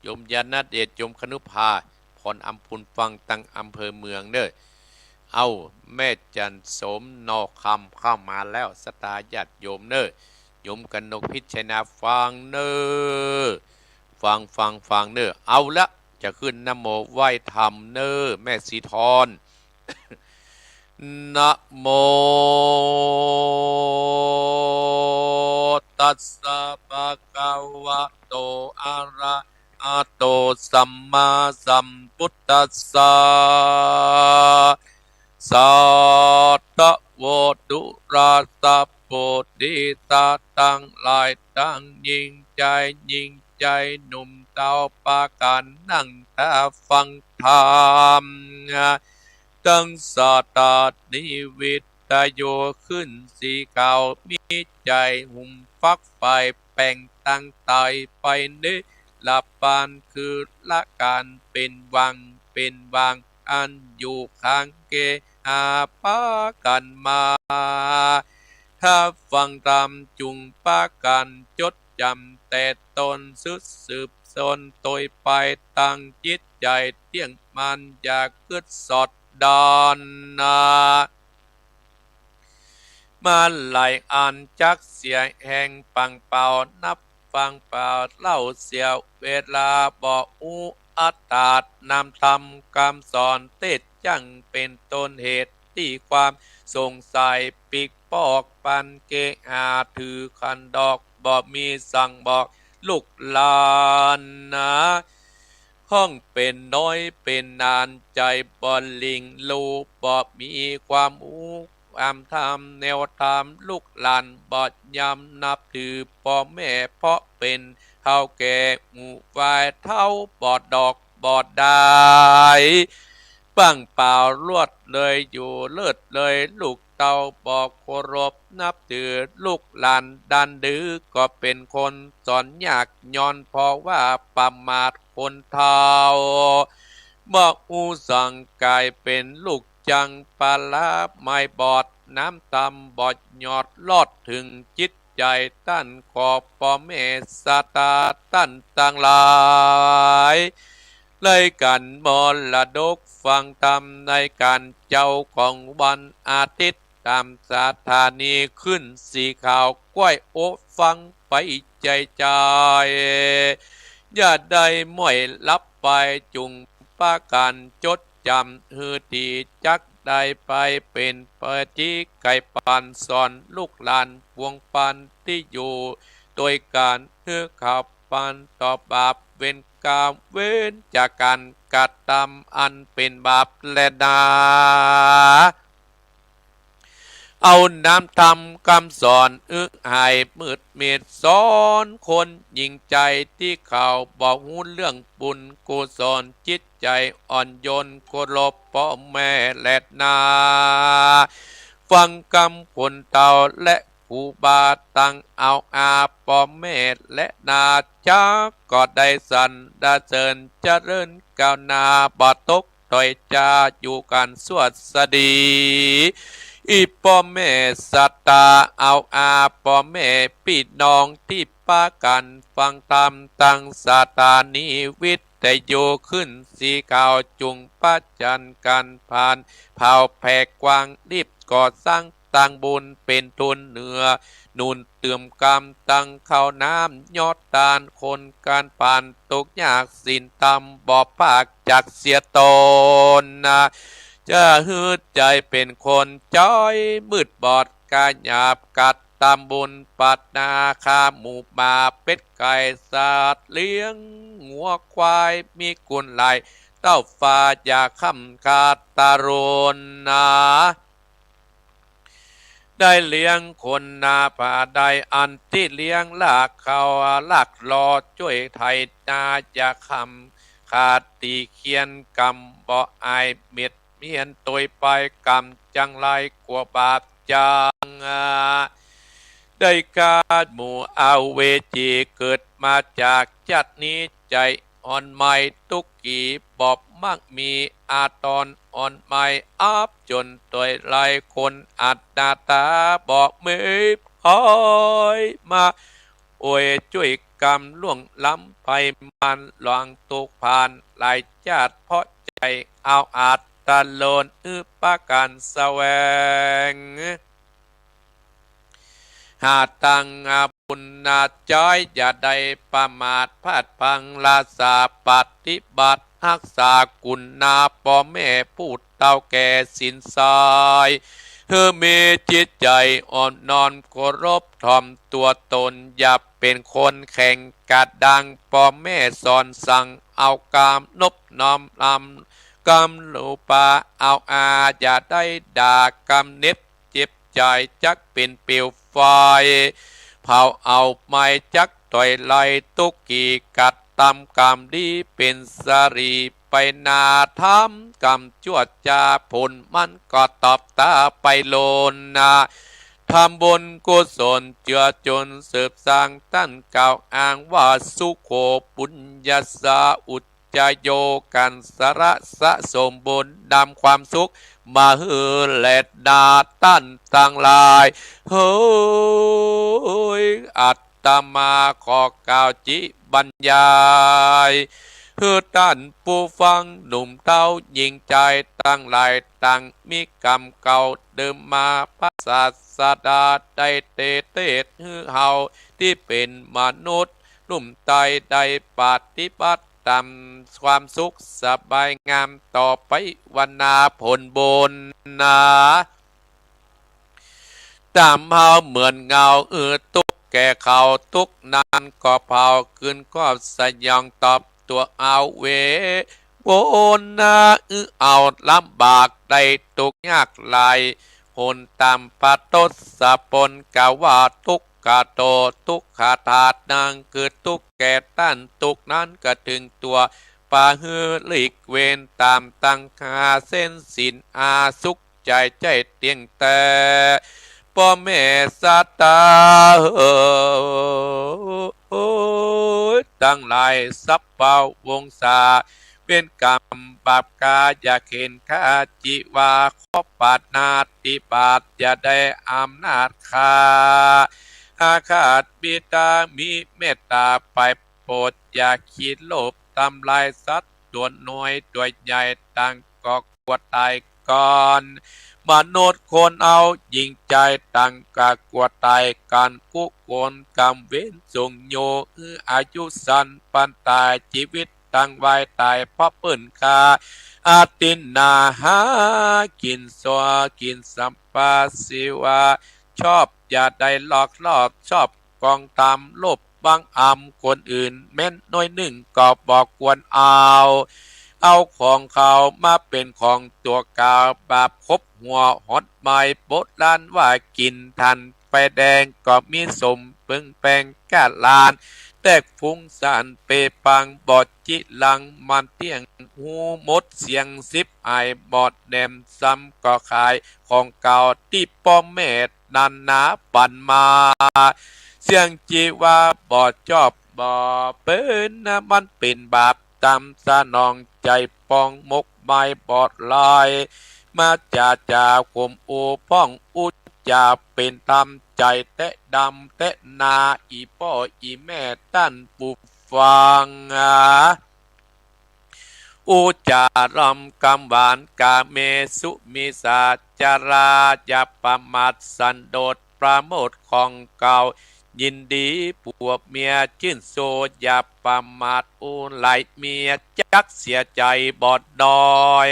โยมยานาเดชโยมคนุภาพรอัมพุนฟังตังอำเภอเมืองเนอเอาแม่จันสมนอคำเข้ามาแล้วศรัทธาญาติโยมเนอโยมกนกพิชนาฟังเนอฟังเนอเอาละจะขึ้นนะโมไหว้ธรรมเนอแม่สีทรนะโมตัสสะภะคะวะโตอะระหะโตสัมมาสัมพุทธัสสะสัทธะโวดุราสัพโพธิสัตว์ทั้งหลายตั้งยิ่งใจหนุ่มเต้าปากันนั่งตาฟังธรรมตั้งสาตานิวิตโยขึ้นสีเก่ามีใจหุ่มฟักไฟแป่งตั้งตายไปนิละปานคือละการเป็นวังอันอยู่ข้างเกหาปากันมาถ้าฟังตามจุงปากันจดจำแต่ตนสืบสนตยไปตั้งจิตใจเที่ยงมันอยากกึดสอดดอนนามาไหลอ่านจักเสียแห่งปังเป่านับฟังเป่าเล่าเสียเวลาบอกอุอัตตานำธรรมคำสอนเทศจังเป็นต้นเหตุที่ความสงสัยปิกปอกปันเกอาถือคันดอกบอกมีสั่งบอกลูกหลานนะห้องเป็นน้อยเป็นนานใจบอลลิงลูบอกมีความความธรรมแนวธรรมลูกหลานบอดยำนับถือพ่อแม่เพราะเป็นเท่าแก่หมู่ฝ่ายเท่าบอดดอกบอดได้ปังเปล่าลวดเลยอยู่เลิศเลยลูกเต่าบอกเคารพนับถือลูกหลานดันดื้อก็เป็นคนสอนยากย้อนเพราะว่าประมาทคนเท่าบอกอูสั่งกายเป็นลูกจังปลาลาไม่บอดน้ำตำบอดยอดลอดถึงจิตใจตั้นขอบพ่อแม่สตาตั้นต่างหลายเลยกันมรดกฟังธรรมในการเจ้าของวันอาทิตย์ตามสถานีขึ้นสีขาวก้อยโอฟังไปใจอย่าได้ม่อยลับไปจุงป้าการจดจำฮือทีจัก ได้ไปเป็นปจิไก่ปันสอนลูกหลานวงปันที่อยู่โดยการเฮือขับปันต่อบาปเว้นกรรมเว้นจากการกระทำอันเป็นบาปและนาเอาน้ำทำคำสอนให้มืดเมดสอนคนยิ่งใจที่เขาบอกหูเรื่องบุญกุศลจิตใจอ่อนโยนเคารพพ่อแม่และนาฟังคำคนเต่าและผู้บาตั้งเอาอาพ่อแม่และนาจักก็ได้สันดาเจิญเจริญก้าวหน้าบ่ตกถอยจาอยู่กันสวดสดีอีพ่อแม่สัตตาเอาอาพ่อแม่พี่น้องที่ป้ากันฟังตามตั้งสถานีวิทยุขึ้นสีข่าวจุงป้าจันกันผ่านเผาแผ่กวางรีบก่อสร้างตั้งบุญเป็นทุนเหนือนุนเติมกรรมตั้งข้าวน้ำยอดตานคนการผ่านตกยากสินตำบ่อปากจากเสียตนนะจะหืดใจเป็นคนจ้อยมืดบอดกาหยาบกัดตามบุญปัดนาคาหมูป่าเป็ดไก่สัตว์เลี้ยงงัวควายมีกุนไหลเต้าฟ้าอยาคำคาตาโรนนาได้เลี้ยงคนนาป่าได้อันที่เลี้ยงลากเขาลักรอช่วยไทยนาอยาคำขาดตีเขียนกำบ่อายเม็ดเมียนตัวไปกำจังไรกว่าบาปจังได้การหมู่เอาเวจีเกิดมาจากจัดนี้ใจอ่อนไม่ตุกกี่บอบมักมีอาตอนอ่อนไม่อับจนตัวไรคนอัตตาตาบอกไม่พอยมาโอยช่วยกรรมล่วงล้ำไปมันหลวงตุกผ่านหลายชาติเพราะใจเอาอาตตะโลนปะกันแสวงหาตังบุญนาจ้อยอย่าได้ประมาทพลาดพังลาสาปฏิบัติรักษากุณนาพ่อแม่พูดเต่าแก่สินสายเธอมีจิตใจอ่อนนอนเคารพถ่อมตัวตนอย่าเป็นคนแข่งกัดดังพ่อแม่สอนสั่งเอากามนบน้อมลำกำลูปาเอาอาอย่าได้ด่ากำเน็บเจ็บใจจักเป็นเปลวไฟเผาเอาไม้จักต่อยไล่ตุกกีกัดตำกรรมดีเป็นสรีไปนาทำกรรมจวดจาผลมันก็ตอบตาไปโลนนาทำบนกุศลเจือจนสืบสร้างตั้นเก่าอ้างว่าสุโขปุญญาสาอุจจโยกันสระสะสมบุญดำความสุขมาเฮือแลดดาตั้นต่างลายเฮ้ยอัตตมาขอกล่าวจิบรรยายเพื่อท่านผู้ฟังหนุ่มเต้ายิงใจตั้งหลายตั้งมีกรรมเก่าเดิมมาพระศาสดาได้เตเฮาที่เป็นมนุษย์นุ่มใจได้ปฏิบัติตามความสุขสบายงามต่อไปวันนาผลบุญนาตามเฮาเหมือนเงาตุกแก่เขาตุกนานก็เผาคืนก็สยองตอบตัวเอาเวโอนนาเอาลำบากได้ตุกยากลายผลตามปะตดสะปนกะว่าตุกกะโตตุกขาถาดนางคือตุกแก่ต้านตุกนั้นก็ถึงตัวปาฮือหลีกเวนตามตั้งคาเส้นสินอาสุขใจใจเตียงแต่พ่อแม่สัตตาตั้งหลายสับเป่าวงศาเป็นกรรมบาปกาอย่าเข็นข้าจิวาขอปาดนาติบาทอย่าได้อำนาจข้าอาฆาตบิดามีเมตตาไปโปรดอย่าคิดโลภทำลายสัตว์ตัวน้อยตัวใหญ่ต่างก็กวดตายก่อนมนุษย์คนเอายิงใจตั้งกากวดตายการกุโกนกรรมเว้นทรงโยอายุสันปันตายชีวิต ตั้งไว้ตายเพราะเปิ้นกาอาตินนาหากินสัวกินสัมปาสิวาชอบอย่าได้หลอกลอบชอบกองตามโลภบังอำคนอื่นแม้นน้อยหนึ่งก็บอกควรเอาของเขามาเป็นของตัวกาบาปคบหัวหดไม้โบราณว่ากินทันไฟแดงก็มีสมปึงแปงกาลานแตกฟุ้งสานเปปังบอดจิลังมันเตียงหูมดเสียงซิบไอบอดแดมซ้ำก็ขายของเก่าที่ป้อมเมตนันนาปันมาเสียงจีว่าบอดจอบบอเปิ้นนะมันเป็นบาปตามสนองใจปองมกไม้บอดลายมาจ่าขมอูป้องอุจจาเป็นตามใจแตะดำแตะนาอีพ่ออีแม่ตั้นปุฟังอุจารำกำหวานกาเมสุมิสาจาราญาปมัดสันโดษประโมทของเก่ายินดีปวบเมียชื่นโซยาประมาทอุไหลเมียจักเสียใจบอดดอย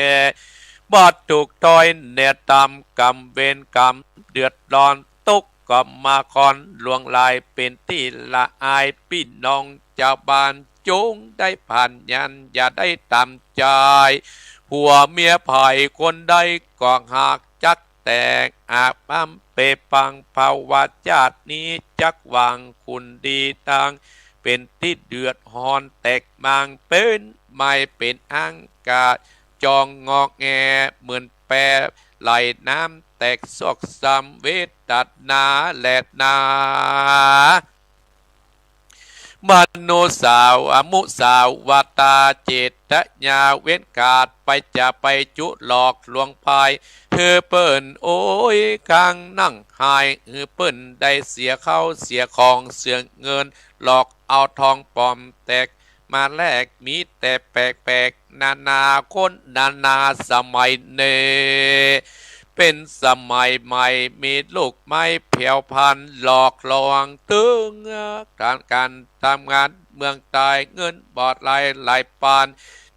บอดถูกถอยเนตำกำเวนกำเดือดร้อนตุกก็มาคอนลวงลายเป็นที่ละอายพี่น้องเจ้าบ้านจงได้ผ่านยันอย่าได้ตามใจหัวเมียไผ่คนใดก็หากจักแตกอาบอ้ำเปปังภาวะจาตินี้จักวางคุณดีตังเป็นที่เดือดฮอนแตกมางเป็นไม่เป็นอังกาจองงอกแงเหมือนแปรไหลน้ำแตกซอกซ้ำเวตัดนาแลดนามโนสาวอมุสาวาตาเจตญาเว้นกาดไปจะไปจุหลอกลวงพายเธอเปิ้นโอ้ยกลางนั่งหายเปิ้นได้เสียเข้าเสียของเสียเงินหลอกเอาทองปลอมแตกมาแลกมีแต่แปลกๆนานาคนนานาสมัยเนเป็นสมัยใหม่มีลูกไม้เพียวพันหลอกลวงตึงการทำงานเมืองตายเงินบอดไหลปาน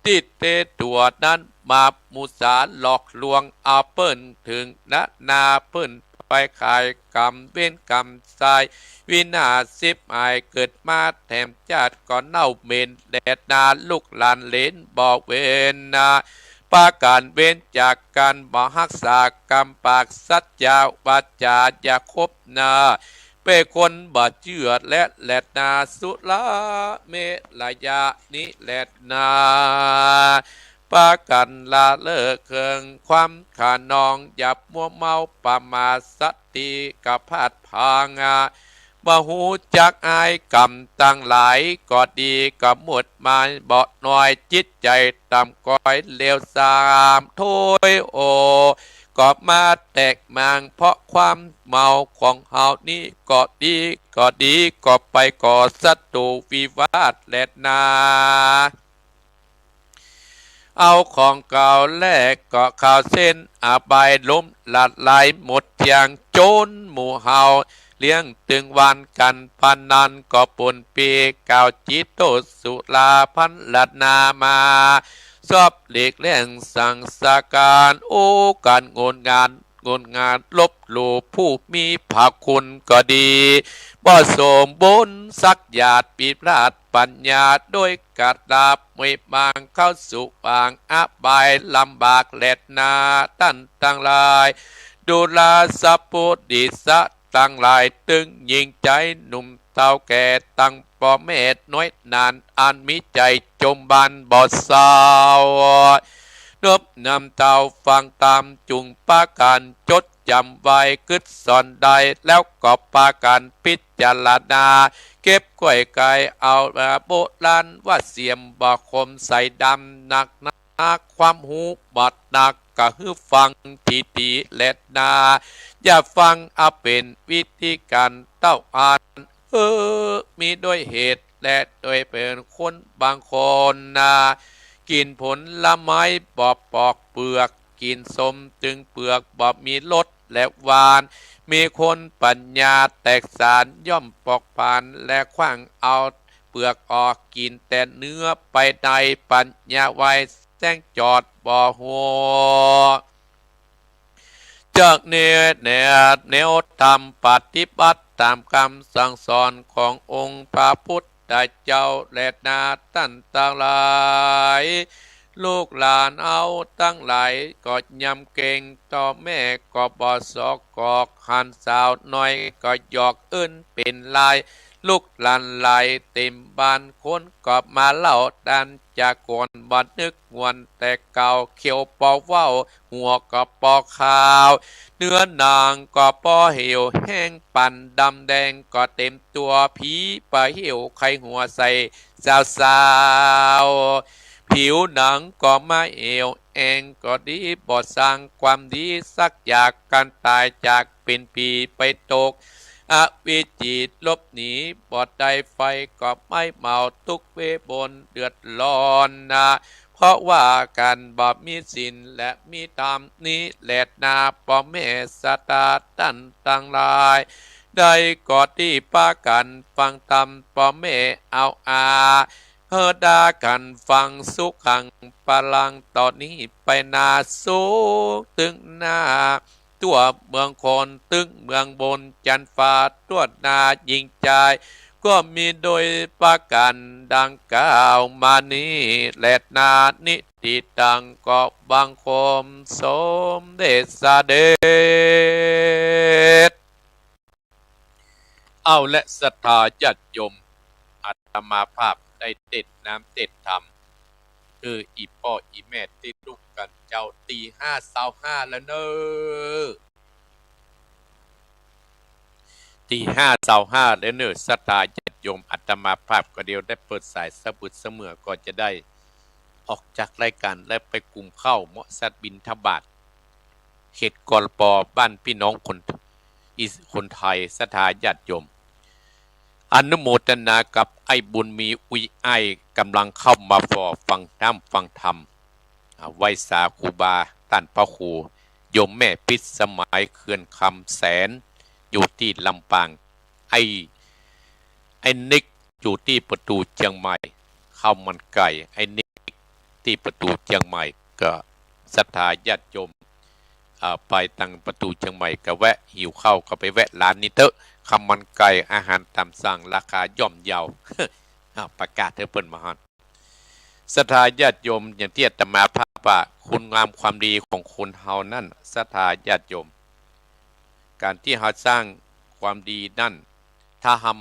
ติดเตตัวนั้นมามุสาหลอกลวงเอาเปิ้นถึงนาเปิ้นไปขายกรรมเว้นกรรมทรายวินาสิบอายเกิดมาแถมจาดก่อนเน่าเมนแดดนาลูกหลานเลนบอกเวนนาปาการเว้นจากการบ่ฮักษากรรมปากสัจจาวาจาอย่าคบนาเป็นคนบาดเจือและแหลดนาสุลาเมลายานิแหลดนาปากันลาเลิกเคืองความขานองหยับมัวเมาปามาสติกับพาดพางาบ่หูจักอายกรรมตั้งหลายก็ดีกับหมดมาบ่หน่อยจิตใจต่ำก้อยเลวสามโถยโอก็มาแตกมางเพราะความเมาของเฮานี่ก็ดีก็ไปก่อศัตรูวิวาทแลดนาเอาของเก่าแลกก็ข่าวเส้นอาบายล้มหลาดไหลหมดอย่างโจรหมู่เฮาเลี้ยงตึงวันกันพันนันก็ปนปีเก่าจิตโตสุลาพันลัดนามาสอบหลีกเลี่ยงสังสาการโอ้การงนงานลบหลู่ผู้มีภาคคุณก็ดีบ่สมบุญสักหยาดปีพลาดปัญญาโดยกาดาบไม่บางเข้าสู่บางอบายลำบากแหลดนาตั้นตั้งลายดูลาสัพพุดิสะตั้งหลายตึงยิงใจหนุ่มเท่าแก่ตั้งปอเมตน้อยนานอันมีใจจมบันบ่สาวนบนำเต่าฟังตามจุงปาการจดจำไว้กึดสอนได้แล้วก็ปาการพิจารณาเก็บกล้วยไก่เอาโบราณว่าเสียมบ่คมใส่ดำหนักความหูบัดหนักก็ฮือฟังทีตีและนาอย่าฟังเอาเป็นวิธีการเต้าอ่านมีด้วยเหตุและโดยเป็นคนบางคนกินผลละไม้บอบปอกเปลือกกินสมจึงเปลือกบอบมีรสและหวานมีคนปัญญาแตกสารย่อมปอกผ่านและขว้างเอาผ ปลือกออกกินแต่เนื้อไปในปัญญาไว้แจ้งจอดบ่หัวจากเนื้อแนวธรรมปฏิบัติตามคำสั่งสอนขององค์พระพุทธเจ้าและนาท่านทั้งหลายลูกหลานเอาตั้งหลายก็ยำเก่งต่อแม่ก็บ่สอกกอกหันสาวน้อยก็หยอกอื่นเป็นลายลูกหลานไหลเต็มบ้านคนก็มาเล่าดันจากก่อนบันนึกวันแต่เก่าเขียวปอเว้าหัวก็ปอขาวเนื้อนางก็ปอเหี่ยวแห้งปั่นดำแดงก็เต็มตัวผีปะเหี่ยวไขหัวใส่สาวผิวหนังก็ไม่เอวเองก็ดีบ่สร้างความดีสักอย่างการตายจากเป็นปีไปตกอวิจิตลบหนีบ่ได้ไฟก็ไม่เมาทุกเวบนเดือดร้อนนะเพราะว่าการบ่มีศีลและมีธรรมนี้แหละนาพ่อแม่สตาตันตั้งหลายได้ก็ที่ปากันฟังธรรมพ่อแม่เอาเฮดากันฟังสุขังพลังตอนนี้ไปนาสุตึงหน้าตัวเมืองคนตึงเมืองบนจันฟ้าตัวนายิงใจก็มีโดยประการดังกล่าวมานี้และนานิติดังก็บังคมสมเด็จเด็จเอาและศรัทธาญาติโยมอาตมาภาพได้เด็ดน้ำเด็ดธรรมคืออีพ่ออีแม่ติดลูกกันเจ้าตี5:25แล้วเนอตี5:25แล้วเนอศรัทธาญาติโยมอาตมาภาพก็เดียวได้เปิดสายสะบุดเสมอก็จะได้ออกจากรายการและไปกลุ่มเข้าเหมาะสัตบินทบาทเขตกลปบ้านพี่น้องคนไทยศรัทธาญาติโยมอนุโมทนากับไอ้บุญมีอุยไอกำลังเข้ามาฟอฟังน้ำฟังธรรมไวยสาครูบาตันพระครูโยมแม่พิษสมัยเขื่อนคำแสนอยู่ที่ลำปางไอ้นิกอยู่ที่ประตูเชียงใหม่ข้าวมันไก่ไอ้นิกที่ประตูเชียงใหม่ก็ศรัทธาญาติโยมไปตั้งประตูเชียงใหม่ก็แวะหิวข้าวก็ไปแวะร้านนี้เถอะคำมันไก่อาหารตามสั่งราคาย่อมเยา ประกาศเธอเปิ้นมาฮอนศรัทธาญาติโยมอย่างที่อาตมาภาพว่าคุณงามความดีของคนเฮานั่นศรัทธาญาติโยมการที่เฮาสร้างความดีนั่นถ้าหา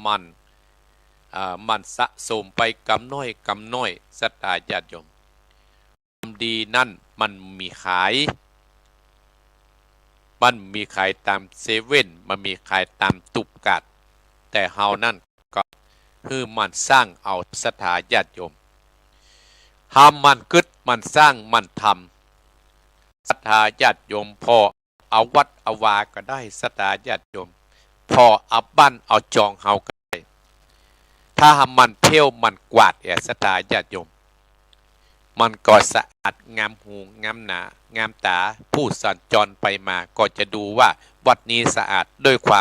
มันสะสมไปกำน้อยศรัทธาญาติโยมความดีนั่นมันมีขายตามเซเว่นมันมีขายตามตุบกัดแต่เฮานั่นก็คือมันสร้างเอาศรัทธาญาติโยมหามันกึดมันสร้างมันทำศรัทธาญาติโยมพอเอาวัดเอาวาก็ได้ศรัทธาญาติโยมพอเอาบ้านเอาจองเฮาก็ได้ถ้าหามันเพี้ยวมันกวาดศรัทธาญาติโยมมันก็สะอาดงามหูงามหนางามตาผู้สัญจรไปมาก็จะดูว่าวัดนี้สะอาดด้วยคว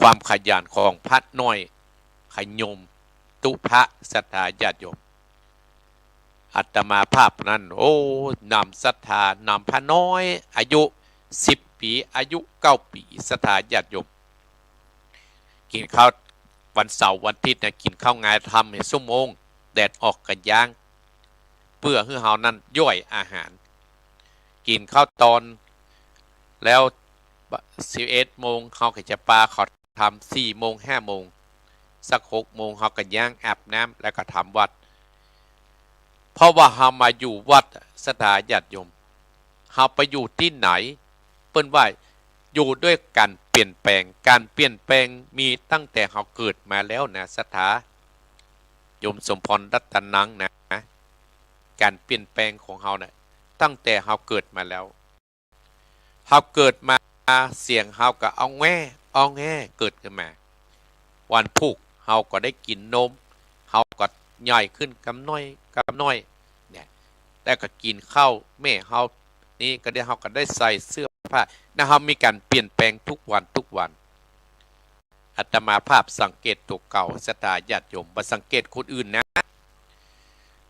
ามขยันของพระน้อยขยมตุพระศรัทธาญาติโยมอาตมาภาพนั้นโอ้นำศรัทธานำพระน้อยอายุ10 ปีอายุ9 ปีศรัทธาญาติโยมกินข้าววันเสาร์วันอาทิตย์นะกินข้าวงายทำให้ชั่วโมงแดดออกกันย่างเพื่อให้เฮานั้นย่อยอาหารกินข้าวตอนแล้ว11 โมงเฮาก็จะปาเขาทำ4 โมง 5 โมงสัก6 โมงเฮาก็ย่างอาบน้ำแล้วก็ทำวัดเพราะว่าเฮามาอยู่วัดศรัทธาญาติโยมเฮาไปอยู่ที่ไหนเปิ้นว่าอยู่ด้วยการเปลี่ยนแปลงมีตั้งแต่เฮาเกิดมาแล้วนะศรัทธาโยมสมพรรัตนังนะการเปลี่ยนแปลงของเฮาเนี่ยตั้งแต่เฮาเกิดมาแล้วเฮาเกิดมาเสียงเฮาก็เอาแง่เกิดขึ้นมาวันพุกเฮาก็ได้กินนมเฮาก็ใหญ่ขึ้นกำน้อยเนี่ยแต่ก็กินข้าวแม่เฮานี่ก็ได้เฮาก็ได้ใส่เสื้อผ้านะเฮามีการเปลี่ยนแปลงทุกวัน อาตมาภาพสังเกตตัวเก่าศรัทธาญาติโยมมาสังเกตคนอื่นนะ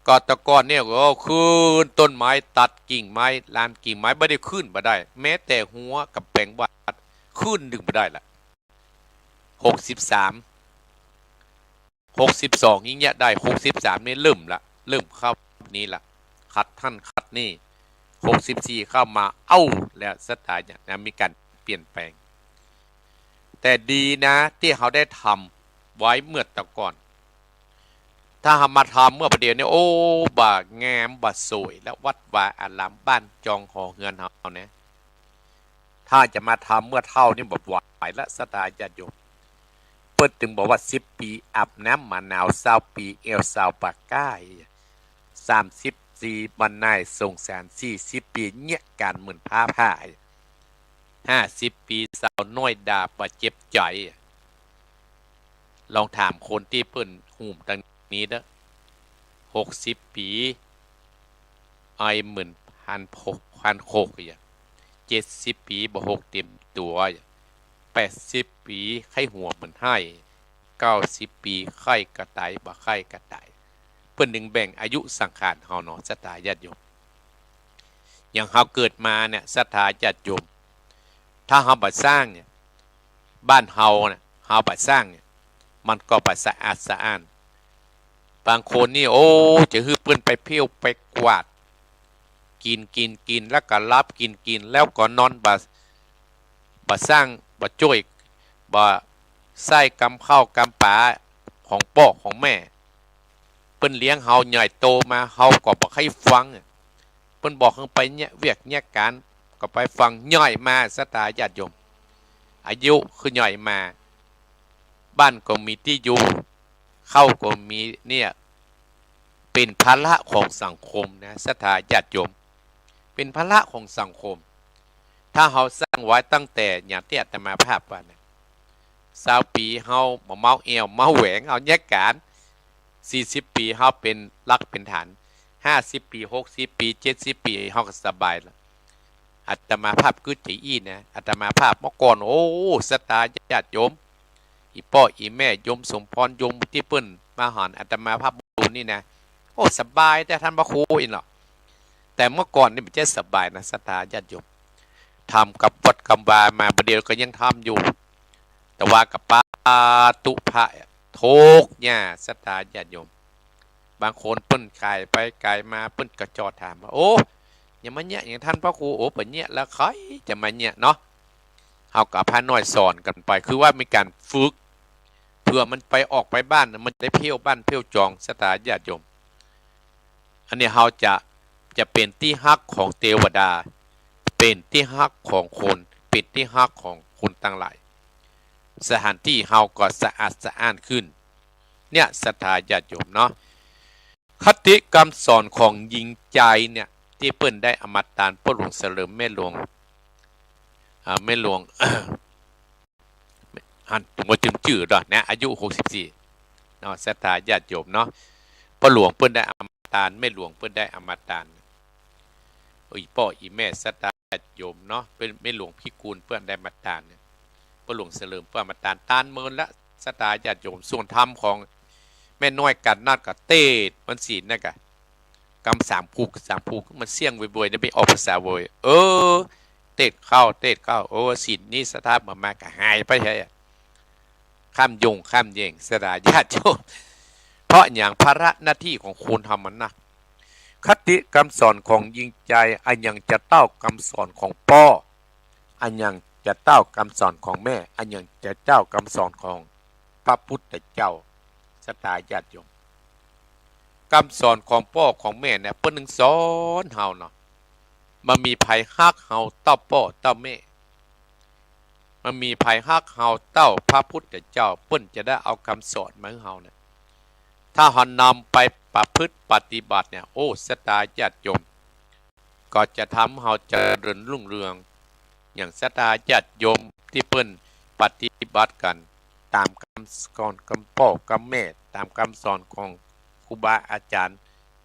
ก็ตะกอนเนี่ยก็ขึ้นต้นไม้ตัดกิ่งไม้ลานกิ่งไม้ไม่ได้ขึ้นมาได้แม้แต่หัวกับแปลงบาดขึ้นดึงมาได้ละ63 62ยิ่งเงี้ยได้63นี่เริ่มละเริ่มเข้านี้ละขัดท่านขัดนี่64เข้ามาเอ้าแล้วศรัทธาเนี่ยนะมีการเปลี่ยนแปลงแต่ดีนะที่เขาได้ทำไว้เมื่อตะก่อนถ้าหามาทำเมื่อประเดี๋ยวนี้โอ้บาแงมบาสวยและวัดวาอารามบ้านจองหอเงินเฮาเนี่ยถ้าจะมาทำเมื่อเท่านี่แบบไหวและศรัทธาญาติโยมเปิดถึงบอกว่า10 ปีอาบน้ำมะนาว20 ปีเอล20 ปากก้าย34 บรรนายทรงแสน40 ปีเนี่ยการเหมือนผ้าผ้า50 ปีสาวน้อยดาบาเจ็บใจลองถามคนที่เปิ้นหุ่มตั้งนี้เด้อ60 ปีไอ10,600อย่าง70 ปีบ่6เต็มตัว80 ปีไข้หัวเหมือนให้90 ปีไข้กระต่ายบ่ไข้กระต่ายเปิ้นดึงแบ่งอายุสังขารเฮาเนาะศรัทธาญาติโยมอย่างเฮาเกิดมาเนี่ยศรัทธาญาติโยมถ้าเฮาบ่สร้างเนี่ยบ้านเฮาเนี่ยเฮาบ่สร้างเนี่ยมันก็บ่สะอาดสะอ้านบางคนนี่โอ้จะฮือเปิ้นไปเที่ยวไปกวาดกินแล้วก็รับกินแล้วก็นอนบ่สร้างบ่ช่วยบ่ใส่กำข้าวกำปลาของพ่อของแม่เปิ้นเลี้ยงเฮาใหญ่โตมาเฮาก็บ่ให้ฟังเปิ้นบอกให้ไปเนี่ยเวียกเนี่ยการก็ไปฟังย่อยมาศรัทธาญาติโยมอายุคือย่อยมาบ้านก็มีที่อยู่เข้าก็มีเนี่ยเป็นภาระของสังคมนะศรัทธาญาติโยมเป็นภาระของสังคมถ้าเฮาสร้างไว้ตั้งแต่อย่างที่อาตมาภาพว่านะ20 ปีเฮาบ่เมาเอวเมาแหวงเอาแยกการ40 ปีเฮาเป็นรักเป็นฐาน50 ปี60 ปี70 ปีเฮาก็สบายแล้วอาตมาภาพคือตีอีนะอาตมาภาพเมื่อก่อนโอ้ศรัทธาญาติโยมอีพ่ออีแม่โยมสมพรโยมที่เปิ้นมาหอนอาตมาภาพบุญนี่นะโอ้สบายแต่ท่านพระครูอีกเนาะแต่เมื่อก่อนนี่ไม่ใช่สบายนะศรัทธาญาติโยมทำกับวัดกำบามาประเดี๋ยวก็ยังทำอยู่แต่ว่ากับปาตุพระโทกเนี่ยศรัทธาญาติโยมบางคนเปิ้นกายไปกายมาเปิ้นก็จอดถามว่าโอ้ยังมาเนี่ยอย่างท่านพระครูโอ้ปะเนี่ยแล้วใครจะมาเนี่ยเนาะเฮากับพระน้อยสอนกันไปคือว่ามีการฝึกเพื่อมันไปออกไปบ้านมันได้เที่ยวบ้านเที่ยวจองศรัทธาญาติโยมอันนี้เฮาจะเป็นที่ฮักของเทวดาเป็นที่ฮักของคนเป็นที่ฮักของคนต่างหลายสถานที่เฮาก็สะอาดสะอ้านขึ้นเนี่ยศรัทธาญาติโยมเนาะคติกรรมสอนของหญิงใจเนี่ยที่เปิ้นได้อมตะพ่อหลวงเสริมแม่หลวงหันถึงว่าจืมจื่อดอกนะอายุ64เนาะศรัทธาญาติโยมเนาะพ่อหลวงเปิ้นได้อมตะแม่หลวงเปิ้นได้อมตะอีพ่ออีแม่ศรัทธาญาติโยมเนาะเป็นแม่หลวงพิกูลเปิ้นได้อมตะเนี่ยพ่อหลวงเสริมเปิ้นอมตะตานเมินละศรัทธาญาติโยมส่วนธรรมของแม่น้อยกันนาดกับเต้มันศีลนั่นกะกำ3 ผูกมันเสี่ยงบวยๆได้ไปออกภาษาบวยเตดเข้าโอ้ศีลนี่สถาบันมากะหายไปใช่ข้ามเย่งศรัทธาญาติโยมเพราะอย่างภาระหน้าที่ของคุณทำมันนะคติคำสอนของยิงใจอันยังจะเต้าคำสอนของพ่ออันยังจะเต้าคำสอนของแม่อันยังจะเจ้าคำสอนของพระพุทธเจ้าศรัทธาญาติโยมคำสอนของพ่อของแม่เนี่ยเปิ้นนึงสอนเฮาเนาะมันมีภัยฮักเฮาเต้าพ่อเต้าแม่มันมีภัยฮักเฮาเต้าพระพุทธเจ้าเปิ้นจะได้เอาคำสอนมาให้เฮาเนี่ยถ้าเฮานำไปประพฤติปฏิบัติเนี่ยโอ้ศรัทธาญาติโยมก็จะทำเฮาเจริญรุ่งเรืองอย่างศรัทธาญาติโยมที่เปิ้นปฏิบัติกันตามคำสอนคำพ่อคำแม่ตามคำสอนของครูบาอาจารย์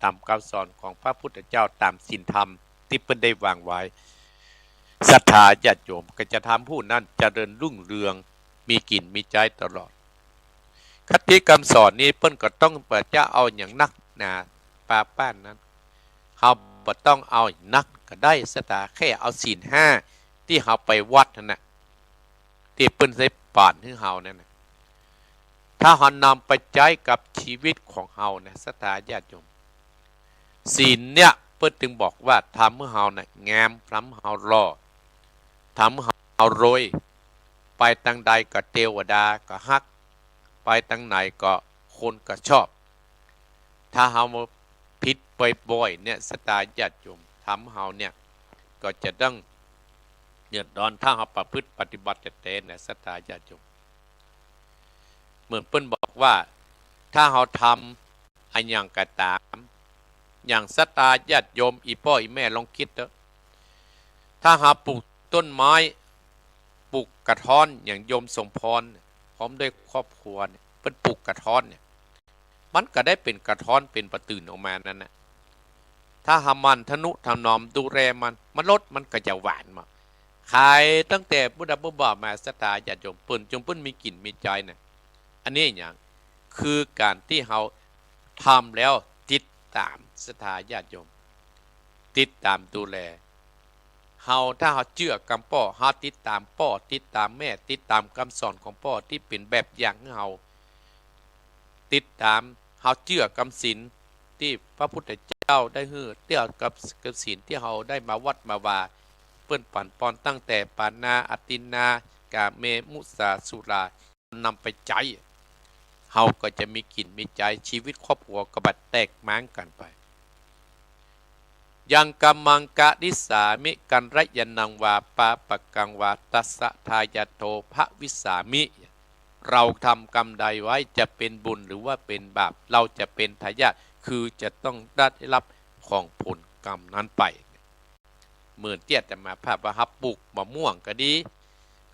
ตามคำสอนของพระพุทธเจ้าตามศีลธรรมที่เปิ้นได้วางไว้ศรัทธาญาติโยมก็จะทำผู้นั้นเจริญรุ่งเรือง มีกินมีใจตลอดคติคำสอนนี้เปิ้นก็ต้องเปิดจะเอาอย่างนักนะป้าป้านนั้นเฮาบ่ต้องเอานักก็ได้สตาแค่เอาศีล5ที่เฮาไปวัดนั่นน่ะที่เปิ้นใส่ปานให้เฮานั่นน่ะถ้าเฮานำไปใช้กับชีวิตของเฮานะสตาญาติโยมศีลเนี่ยเปิ้นจึงบอกว่าทำให้เฮาน่ะงามทำให้เฮารอทำให้เฮารวยไปทางใดก็เทวดาก็ฮักไปทางไหนก็คนก็ชอบถ้าเฮาผิดบ่อยๆเนี่ยสตาญาติโยมทำเฮาเนี่ยก็จะต้องเดือดร้อนถ้าเฮาประพฤติปฏิบัติแต่เนี่ยสตาญาติโยมเหมือนเปิ้นบอกว่าถ้าเฮาทำอันอย่างก็ตามอย่างสตาญาติโยมอีพ่ออีแม่ลองคิดเถอะถ้าหาปลูกต้นไม้ปลูกกระท้อนอย่างโยมสมพรพร้อมด้วยครอบครัวเนี่ยเปิ้นปลูกกระท้อนเนี่ยมันก็ได้เป็นกระท้อนเป็นประตื่นออกมานั่นนะถ้าหามันทนุถนอมดูแลมันลดมันก็จะหวานมาขายตั้งแต่บุดาบุบ่มาสตาญาติโยมเปิ้นจงเปิ้นมีกลิ่นมีใจเนี่ยอันนี้อย่างคือการที่เฮาทำแล้วติดตามสถาญาติโยมติดตามดูแลเฮาถ้าเฮาเชื่อกำพ่อเฮาติดตามพ่อติดตามแม่ติดตามคำสอนของพ่อที่เป็นแบบอย่างให้เฮาติดตามเฮาเชื่อกำศีลที่พระพุทธเจ้าได้ฮื้อเตี้ยกับศีลที่เฮาได้มาวัดมาวาเปิ้นปั่นปอนตั้งแต่ปานาอตินากาเมมุสาสุรานำไปใจเฮาก็จะมีกลิ่นมีใจชีวิตครอบครัวก็บัดแตกม้างกันไปยังกัมมังกะนิสามิกันระยนังวาปาปะกังวาตัสสะทายโทภวิสามิเราทำกรรมใดไว้จะเป็นบุญหรือว่าเป็นบาปเราจะเป็นทายาทคือจะต้องได้รับของผลกรรมนั้นไปเหมือนเตี้ยแต่มาภาพว่าฮับปลูกมะม่วงก็ดี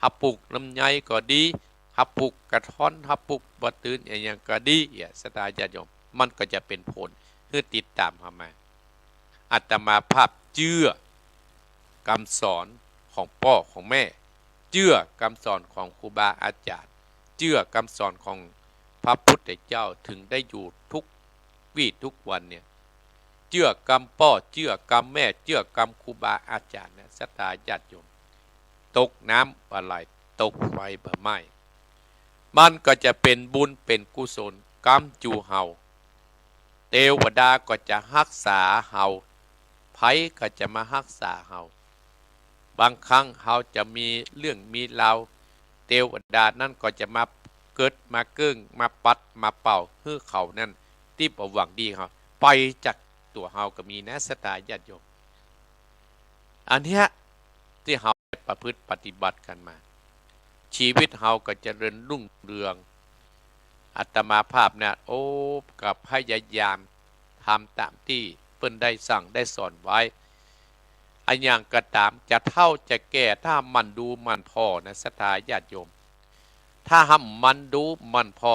ฮับปลูกลำไยก็ดีฮับปลูกกระท้อนฮับปลูกบะตื่นอย่างก็ดีสตาญาติโยมมันก็จะเป็นผลเพื่อติดตามเข้ามาอาตมาภาพเชื่อคำสอนของพ่อของแม่เชื่อคำสอนของครูบาอาจารย์เชื่อคำสอนของพระพุทธเจ้าถึงได้อยู่ทุกวี่ทุกวันเนี่ยเชื่อกรรมพ่อเชื่อกรรมแม่เชื่อกรรมครูบาอาจารย์เนี่ยศรัทธาญาติโยมตกน้ำอะไรตกไฟบ่ไหม้มันก็จะเป็นบุญเป็นกุศลกรรมจูเฮาเทวดาก็จะรักษาเฮาไผก็จะมารักษาเฮาบางครั้งเฮาจะมีเรื่องมีราวเทวดานั่นก็จะมาเกิดมาเกิ้งมาปัดมาเป่าให้เขานั่นที่บ่หวังดีเฮาไปจากตัวเฮาก็มีนะศรัทธาญาติโยมอันเนี้ยที่เฮาประพฤติปฏิบัติกันมาชีวิตเฮาก็เจริญรุ่งเรืองอาตมาภาพเนี่ยโอ้กับพยายามทำตามที่เพิ่นได้สั่งได้สอนไว้อันอย่างกระตามจะเท่าจะแก่ถ้ามันดูมันพอนะศรัทธาญาติโยมถ้าห้ามมันดูมันพอ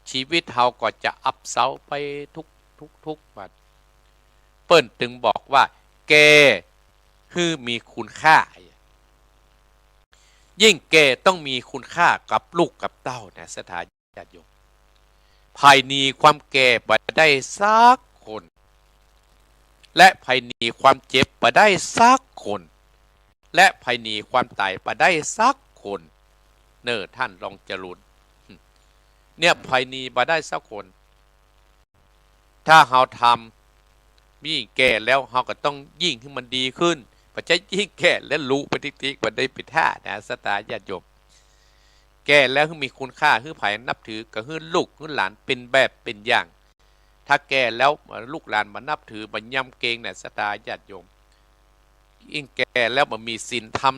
ชีวิตเฮาก็จะอับเซาไปทุกวันเปิ้นถึงบอกว่าแก่คือมีคุณค่ายิ่งแก่ต้องมีคุณค่ากับลูกกับเต้านะศรัทธาญาติโยมภายในความแก่บ่ได้สักคนและภายในความเจ็บบ่ได้สักคนและภายในความตายบ่ได้สักคนเน้อท่านลองจรุนเนี่ยภายในบ่ได้สักคนถ้าเฮาทำยิ่งแก่แล้วเฮาก็ต้องยิ่งให้มันดีขึ้นปัจจัยยิ่งแก่และรู้ไปติ๊กๆบ่ได้ปิดท่านะศรัทธาญาติโยมแก่แล้วมีคุณค่าคือไผนับถือก็คือลูกคือหลานเป็นแบบเป็นอย่างถ้าแก่แล้วลูกหลานมานับถือมันย่ำเกรงเนี่ยศรัทธาญาติโยมยิ่งแก่แล้วมันมีศีลธรรม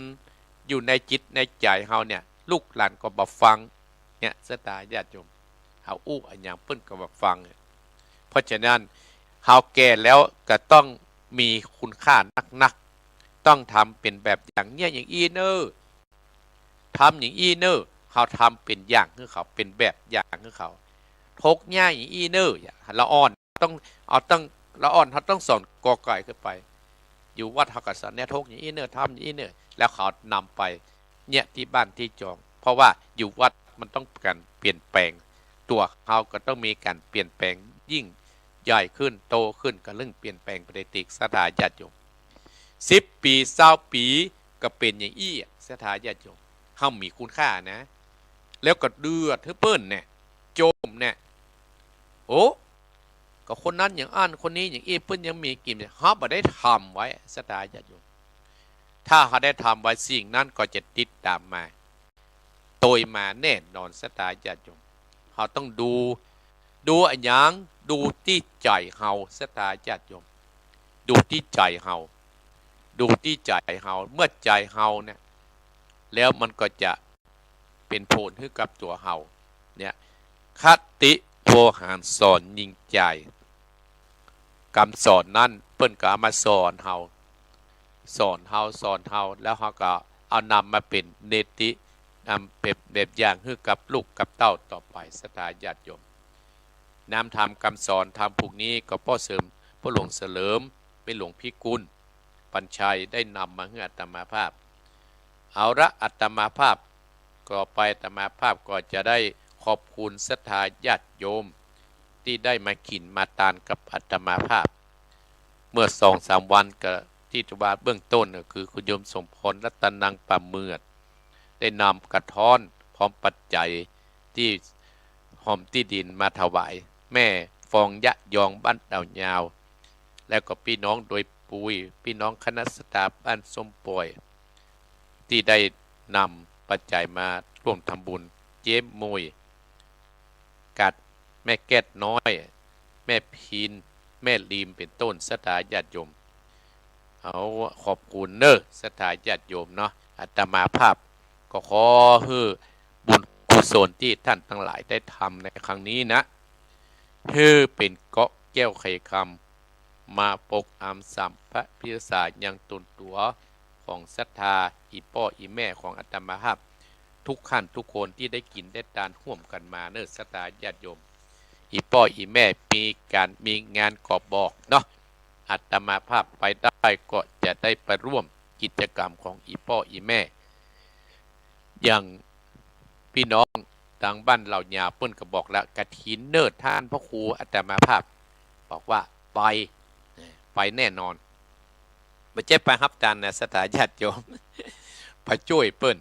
อยู่ในจิตในใจเฮาเนี่ยลูกหลานก็บ่ฟังเนี่ยศรัทธาญาติโยมเฮาอู้อันอย่างเปิ้นก็บ่ฟังเพราะฉะนั้นเฮาแก่แล้วก็ต้องมีคุณค่านักๆต้องทำเป็นแบบอย่างเนี้ยอย่างอีเนอร์ทำอย่างอีเนอร์เขาทำเป็นอย่างคือเขาเป็นแบบอย่างคือเขาทกง่ายอย่างอีเนอร์ละอ่อนต้องเอาต้องละอ่อนเขาต้องสอนกอไก่ขึ้นไปอยู่วัดเขาก็สอนเนี่ยทกอย่างอีเนอร์ทำอย่างอีเนอร์แล้วเขานำไปเนี่ยที่บ้านที่จอง เพราะว่าอยู่วัดมันต้องการเปลี่ยนแปลงตัวเขาก็ต้องมีการเปลี่ยนแปลงยิ่งใหญ่ขึ้นโตขึ้นก็เรื่องเปลี่ยนแปลงประเด็กสถาญาติโยม10 ปี20 ปีก็เป็นอย่างอี้สถาญาติโยมเขามีคุณค่านะแล้วก็เดือดเพิ่นเนี่ยโจมเนี่ยโอ้ก็คนนั้นอย่างอันคนนี้อย่างอี้เพิ่นยังมีกินเขาบ่ได้ทำไว้สถาญาติโยมถ้าเขาได้ทำไว้สิ่งนั้นก็จะติดตามมาโดยมาแน่นอนสถาญาติโยมเขาต้องดูอันยังดูที่ใจเฮาสถาญาติโยมดูที่ใจเฮาดูที่ใจเฮาเมื่อใจเฮาเนี่ยแล้วมันก็จะเป็นผลให้กับตัวเฮาเนี่ยคติโวหารสอนยิ่งใจคำสอนนั้นเปิ้นก็มาสอนเฮาแล้วเฮาก็เอานำมาเป็นเนตินำเป็นแบบอย่างให้กับลูกกับเต้าต่อไปสถาญาติโยมนำทำคำสอนทำพวกนี้ก็พ่อเสริมพ่อหลวงเสริมเป็นหลวงพิกุลปัญชัยได้นำมาให้อัตมาภาพเอาละอัตมาภาพก็ไปอัตมาภาพก็จะได้ขอบคุณศรัทธาญาติโยมที่ได้มาขินมาตานกับอัตมาภาพเมื่อ2-3 วันก็ที่ตุบาเบื้องต้นก็คือคุณโยมสมพรรัตนังประเมือดได้นำกระท้อนพร้อมปัจจัยที่หอมที่ดินมาถวายแม่ฟองยะยองบ้านดาวยาวแล้วก็พี่น้องโดยปุยพี่น้องคณะสตาบ้านส้มป่อยที่ได้นำปัจจัยมาร่วมทำบุญเจ๊มวยกัดแม่แก้ดน้อยแม่พินแม่ลีมเป็นต้นศรัทธาญาติโยมเอาขอบคุณเนอะศรัทธาญาติโยมเนาะอาตมาภาพก็ขอให้บุญกุศลที่ท่านทั้งหลายได้ทำในครั้งนี้นะให้เป็นเกาะแก้วไขคำมาปกอำสัมพระพิษายังตนตัวของศรัทธาอีพ่ออีแม่ของอาตมาภาพทุกขั้นทุกคนที่ได้กินได้ทานร่วมกันมาเนอะศรัทธาญาติโยมอีพ่ออีแม่มีงานกอบบอกเนาะอาตมาภาพไปได้ก็จะได้ไปร่วมกิจกรรมของอีพ่ออีแม่อย่างพี่น้องทางบ้านเหล่าญาเปิ้นก็บอกแล้วกฐินเนิดท่านพระครูอาตมาภาพบอกว่าไปแน่นอนไม่ใช่ไปรับทานนะสถาญาติโยมไปช่วยเปิ้น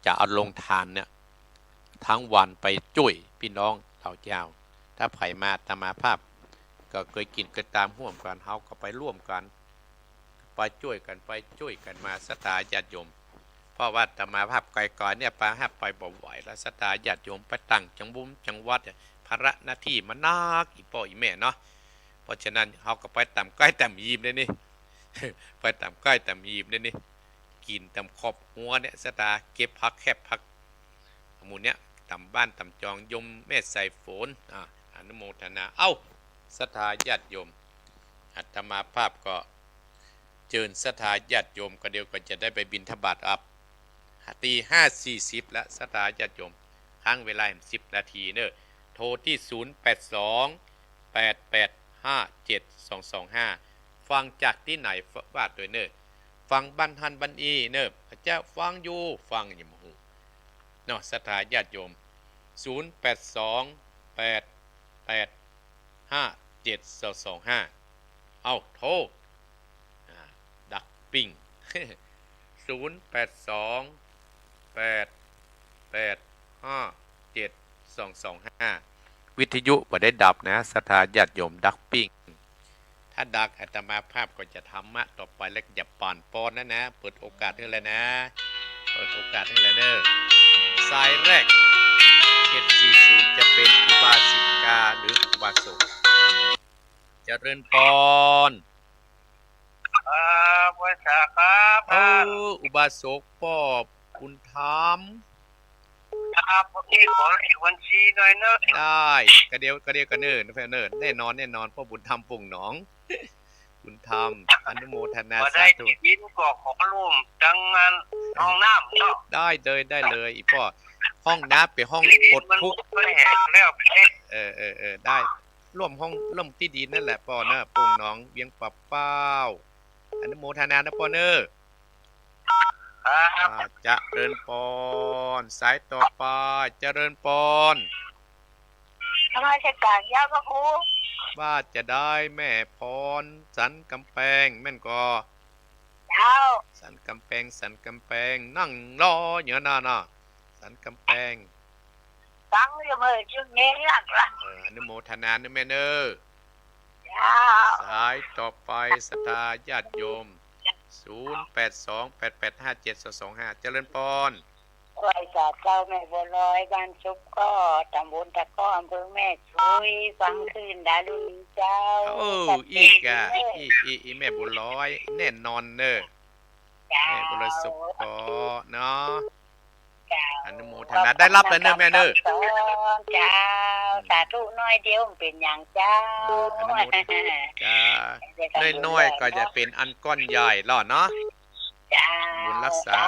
จะเอาลงทานเนี่ยทั้งวันไปช่วยพี่น้องเหล่าเจ้าถ้าไผมาอาตมาภาพก็เคยกินกันตามร่วมกันเฮาก็ไปร่วมกันไปช่วยกันมาศรัทธาญาติโยมเพราะว่าอาตมาภาพไกลๆเนี่ยไปบ่ไหวแล้วศรัทธาญาติโยมไปตั้งจังหวัดภาระหน้าที่มันนักอีพ่ออีแม่เนาะเพราะฉะนั้นเฮาก็ไปตามใกล้ตามยิมเลยนี่ไปตามใกล้ตามยิมเลยนี่กินตามขอบหัวเนี่ยศรัทธาเก็บผักแคบผักหมู่เนี้ยตามบ้านตามจองยมแม่ใส่ฝนอนุโมทนาเอ้าศรัทธาญาติโยมอาตมาภาพก็เชิญศรัทธาญาติโยมก็เดียวก็จะได้ไปบิณฑบาตตี5:40แล้วศรัทธาญาติโยมค้างเวลา10 นาทีเนอะโทรที่0828857225ฟังจากที่ไหนว่าโดยเนอะฟังบันทันบันอีเนอะพระเจ้าฟังอยู่ฟังอย่ามาหูเนาะศรัทธาญาติโยม0828857225เอาโทรดักปิ้ง0828857225วิทยุบ่ได้ดับนะศรัทธาญาติโยมดักปิ้งถ้าดักอาตมาภาพก็จะทำต่อไปแล้วอย่าปั่นปอนนะเปิดโอกาสให้แล้วนะเปิดโอกาสให้แล้วเนอะสายแรก740จะเป็นอุบาสิกาหรืออุบาสกเจริญพรภาษาครับอุบาสกพ่อคุณธรรมครับพี่ขอเลขบัญชีหน่อยนะได้กระเดียวกันเนิ่นแน่นอนพ่อบุญธรรมปุ่งหนองบุญธรรมอนุโมทนาสาธุยินก็ขอร่วมจังงานห้องน้ำเนาะได้เลยอีพ่อห้องน้ำเป็นห้องปลดทุกข์ได้ร่วมห้องร่วมที่ดีนั่นแหละพ่อเนอะปุ่งหนองเวียงปะเป้าอนุโมทนานะพ่อเนอะ ครับ จะเริญปอนสายต่อไปเจริญปอน ทำไมใช่การยาพระครูว่าจะได้แม่พรสันกำแพงแม่นก็ เจ้าสันกำแพงสันกำแพงนั่งรออยู่น่ะสันกำแพง ฟังอยู่เมื่อจุดนี้หลักละ อนุโมทนานะแม่เนอ เจ้า สายต่อไปศรัทธาญาติโยม0828857225เจริญปอน ไหวสาเจ้าแม่บัวลอยบ้านชุบก็ตำบลตะก้ออำเภอแม่ชุยฟังคืนดารุณีเจ้า อีกอ่ะอีแม่บุญร้อยแน่นอนเนอ เจ้า แม่บุญสุขขอเนาะ เจ้า อนุโมทนาได้รับแล้วเนอะแม่เนอะ เจ้าสาธุน้อยเดียวเป็นอย่างเจ้า อนุโมทนาน้อยๆก็จะเป็นอันก้อนใหญ่หรอเนาะ เจ้า บุญรักษา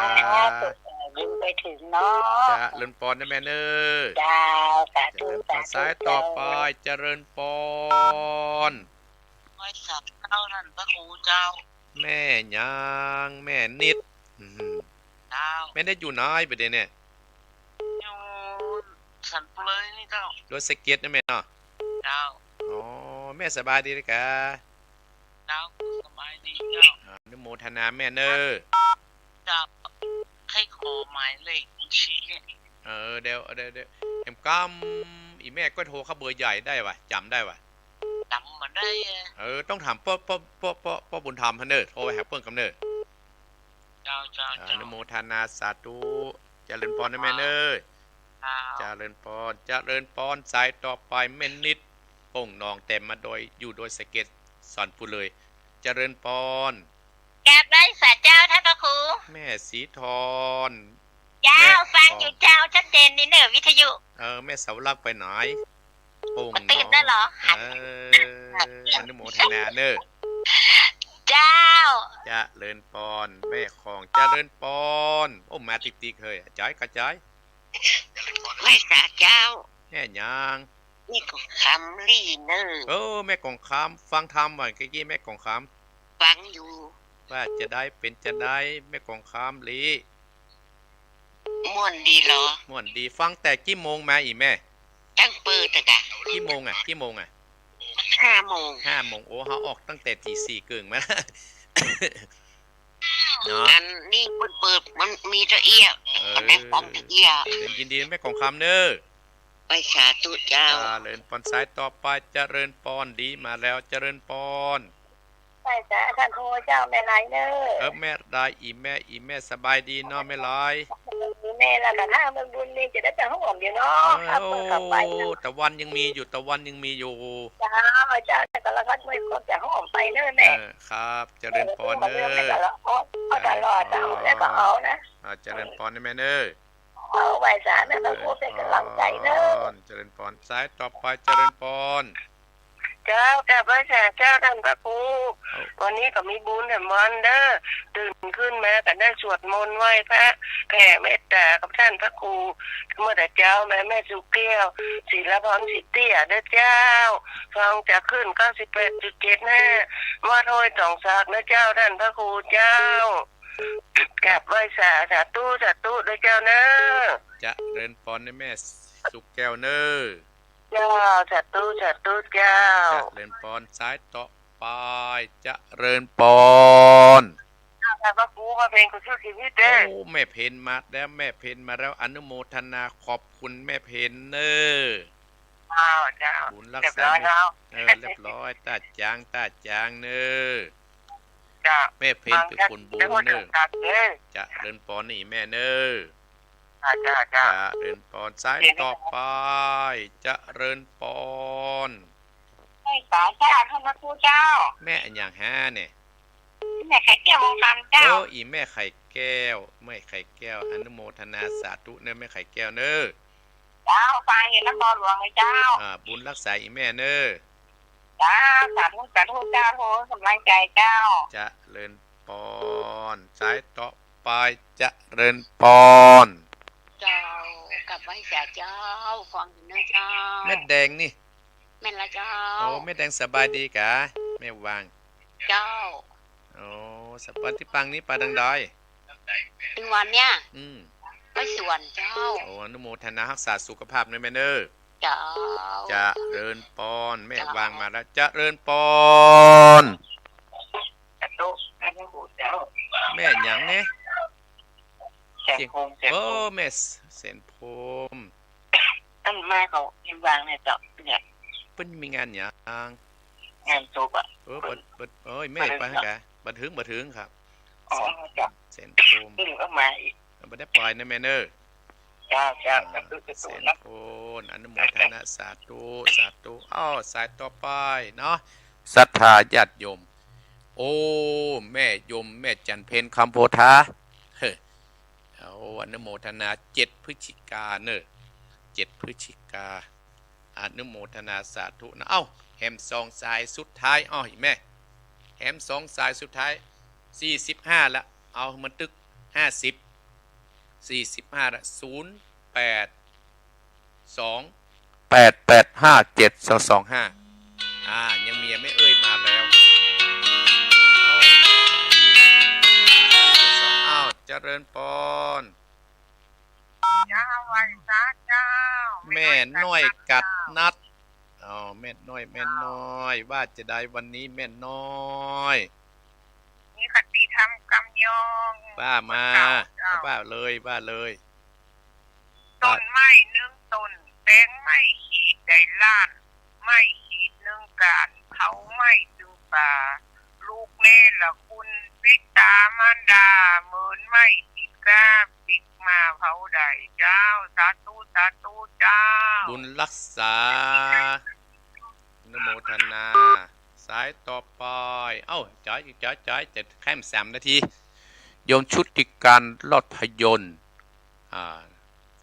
บุญไปถึงเนาะ จะเริญปอนนะแม่เนอ เจ้าสา เจ ธุ ริญป สา อน ธุ สายต่อไปเจริญปอน ไหว้สัตว์เจ้านั่นพระครูเจ้า แม่ยางแม่นิดเจ้าแม่ได้อยู่ไหนไปเดี๋ยวเนี่ย อยู่สันเปลยนี่เจ้าร ถสเก็ตนะแม่เนาะ เจ้า อ๋อแม่สบายดีเลยกะ เจ้าสบายดีเจ้า อนุโมทนาแม่เนอ เจ้าให้ขอหมายเลขบัญชีเนี่ย เดี๋ยวเอ็มกำอีแม่ก็โทรเข้าเบอร์ใหญ่ได้วะจำได้วะ จำมาได้ต้องถามป้อบุญธรรมฮะเนอโทรไปหาเปิ้ลกำเนอ เจ้าเจ้า อ เจ้า นุโมทนาสาธุเจริญพรนะแม่เนอ เจ้า เจริญพรเจริญพรสายต่อไปแม่นิดป่งนองเต็มมาโดยอยู่โดยสเก็ตสอนผู้เลยเจริญพร กราบไหว้สาเจ้าท่านพระครู แม่สีทร เจ้าฟังอยู่เจ้าชัดเจนนี่เนอะวิทยุ แม่เสาลักไปไหนป่ง มัน น ตื่น อง ได้เหรอ อนุโมทนาเนอ เจ้า เจริญพรแม่ของเจริญพรโอ้มาติ๊กๆเฮ้ยจ่ายกระจาย ไหว้สัตว์เจ้า แม่ยาง นี่ก็คำลี่เนอ แม่กองคำฟังธรรมว่ะเมื่อกี้แม่กองค ฟังอยู่ ำว่าจะได้เป็นจะได้แม่กองคำลี ม่วนดีเหรอ ม่วนดีฟังแต่กี่โมงมาอีแม่ ตั้งเปิดแต่กะ กี่โมงอ่ะ5 โมง 5 โมงโอ้เขาออกตั้งแต่ตี4เกิงมา เนาะ อันนี่เปิดมันมีตะเอียมันได้ฟังตะเอีย ยินดีแม่กองคำเนอ ไหว้สาธุเจ้า เจริญพรสายต่อไปเจริญพรดีมาแล้วเจริญพร ใช่จ้าท่านครูเจ้าแม่ไรเนอ แม่ได้อีแม่สบายดีเนาะแม่ลอย มีแม่ละกันถ้าเมืองบุญนี่จะได้ไปห้องผมเดียวเนาะครับเพิ่งกลับไปนะ ตะวันยังมีอยู่ เจ้าเจ้าแต่ละพัดไม่ควรจะห้องผมไปเนอแม่ ครับเจริญพรเนอ แต่ละเอาตลอดเจ้าแล้วก็เอานะ เจริญพรนะแม่เนอ เอาไหว้สาแม่พระครูเป็นกำลังใจเนอ เจริญพรสายต่อไปเจริญพร เจ้าแต่พระเจ้าท่านพระครูวันนี้ก็มีบุญแห่งมันเด้อตื่นขึ้นมาก็ได้สวดมนต์ไหว้พระแผ่เมตตากับท่านพระครูเมื่อแต่เจ้าแม่สุแก้วศิลพรสิทธิ์เตี้ยเด้อเจ้าฟังจะขึ้น98.75ว่าโทยจ่องศักดิ์นะเจ้าท่านพระครูเจ้ากราบไหว้สาธุด้วยเจ้าเนอ เจริญพรนะแม่สุกแก้วเนอ เจ้าสาธุเจ้า เจริญพรสายต่อไปเจริญพร ท่านพระครูมาเพลงกุศลชีวิตเด้อ แม่เพนมาแล้วอนุโมทนาขอบคุณแม่เพนเนอ เจ้า บุญรัก เรียบ ษา ร้อยแล้ว เรียบร้อยตาจางเนอ จ้า แม่เพนคือคนบุญเนอ จะเดินปอนนี่แม่เนอ จ้า จะเดินปอนซ้ายต่อไปจะเดินปอน ให้สาจ้าท่านพระครูเจ้า แม่อันอย่างห้าเนี่ย แม่ไข่แก้วมงคำเจ้า อีแม่ไข่แก้วไม่ไข่แก้วอนุโมทนาสาธุเนอแม่ไข่แก้วเนอ เจ้าฟังเห็นน้ำบอลหลวงเลยเจ้า บุญรักษาอีแม่เนอ จ้าสาธุเจ้าโทกำลังใจเจ้า จะเดินปอนซ้ายต่อไปจะเดินปอน เจ้ากับไหว้สาเจ้าฟังอยู่นะเจ้า แม่แดงนี่ แม่นละเจ้า แม่แดงสบายดีกะแม่วาง เจ้า สบายที่ปังนี้ปลาดังดอย ถึงวันเนี้ย อืม ไปสวนเจ้า โอ้อนุโมทนารักษาสุขภาพด้วยแม่เนอ เจ้า จะเริญปอนแม่วางมาแล้วจะเริญปอน กระตุกอันนี้หูเจ้า แม่หยังไง แสนโคงแสน โอ้ โคง แม่เส้นผม อันมาเขายิมวางเนี่ยเจ้าเนี่ย เปิ้นมีงานหยัง งานศพอ่ะ เปิดโอ้ยแม่ไปฮะกะบันถึงครับ อ๋อเจ้า เส้นผม ซึ่งก็มาอีก บ่ได้ปล่อยนะแม่เนอ เจ้ากระตุกกระตุ เส้ ก น นะ ผมอนุโมทนาสาธุอ้าวสายต่อไปเนาะศรัทธาญาติโยม โอ้แม่ยมแม่จันเพนคำโพธาเฮ้อเอาอนุโมทนา7 พฤศจิกาเนอะ7 พฤศจิกาอนุโมทนาสาธุนะเอ้าแฮมสองสายสุดท้ายอ้อแม่แฮมสองสายสุดท้าย45ละเอามันตึก50 45ละ08 2 8857 225ยังมีไม่เอ่ยมาแล้วเอาเจริญปอน เจ้าวันซาเจ้า แม่น้อยกัดนัดอ๋อแม่น้อยว่าจะได้วันนี้แม่น้อย มีคติธรรมกำยอง ว่ามาว่าเลย ต้นไม้1 ต้นแตงไม้ขีดได้ล้านไม้ขีด1 การเผาไม้จึงป่าลูกเนละคุณปิตามารดาเหมือนไม้ขีดกาปิกมาเผาได้เจ้าสาธุเจ้า บุญรักษาอนโมทนาสายต่อไปเอ้าจ่ายจะแค่3 นาทีโยมชุติการลอดพยนต์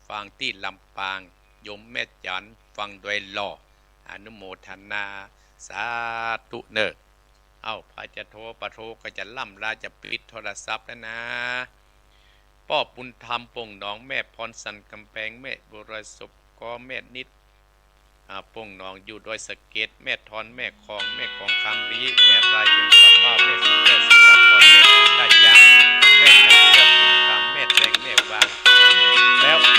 ฟังที่ลำปางโยมแม่จันฟังโดยหล่ออนุโมทนาสาธุเนอเอ้าพระจะโทรประโทรก็จะล่ำลาจะปิดโทรศัพท์แล้วนะพ่อบุญธรรมป่งหนองแม่พรสันกำแพงแม่บุรศพก็แม่นิดป่งหนองอยู่โดยสะเก็ดแม่ทอนแม่ของคำรีแม่ไรเป็นสภาพแม่สุดแก่สุดพรแม่สุดได้จังแม่จันเจ้าบุญธรรมแม่แดงแม่วางแล้วก็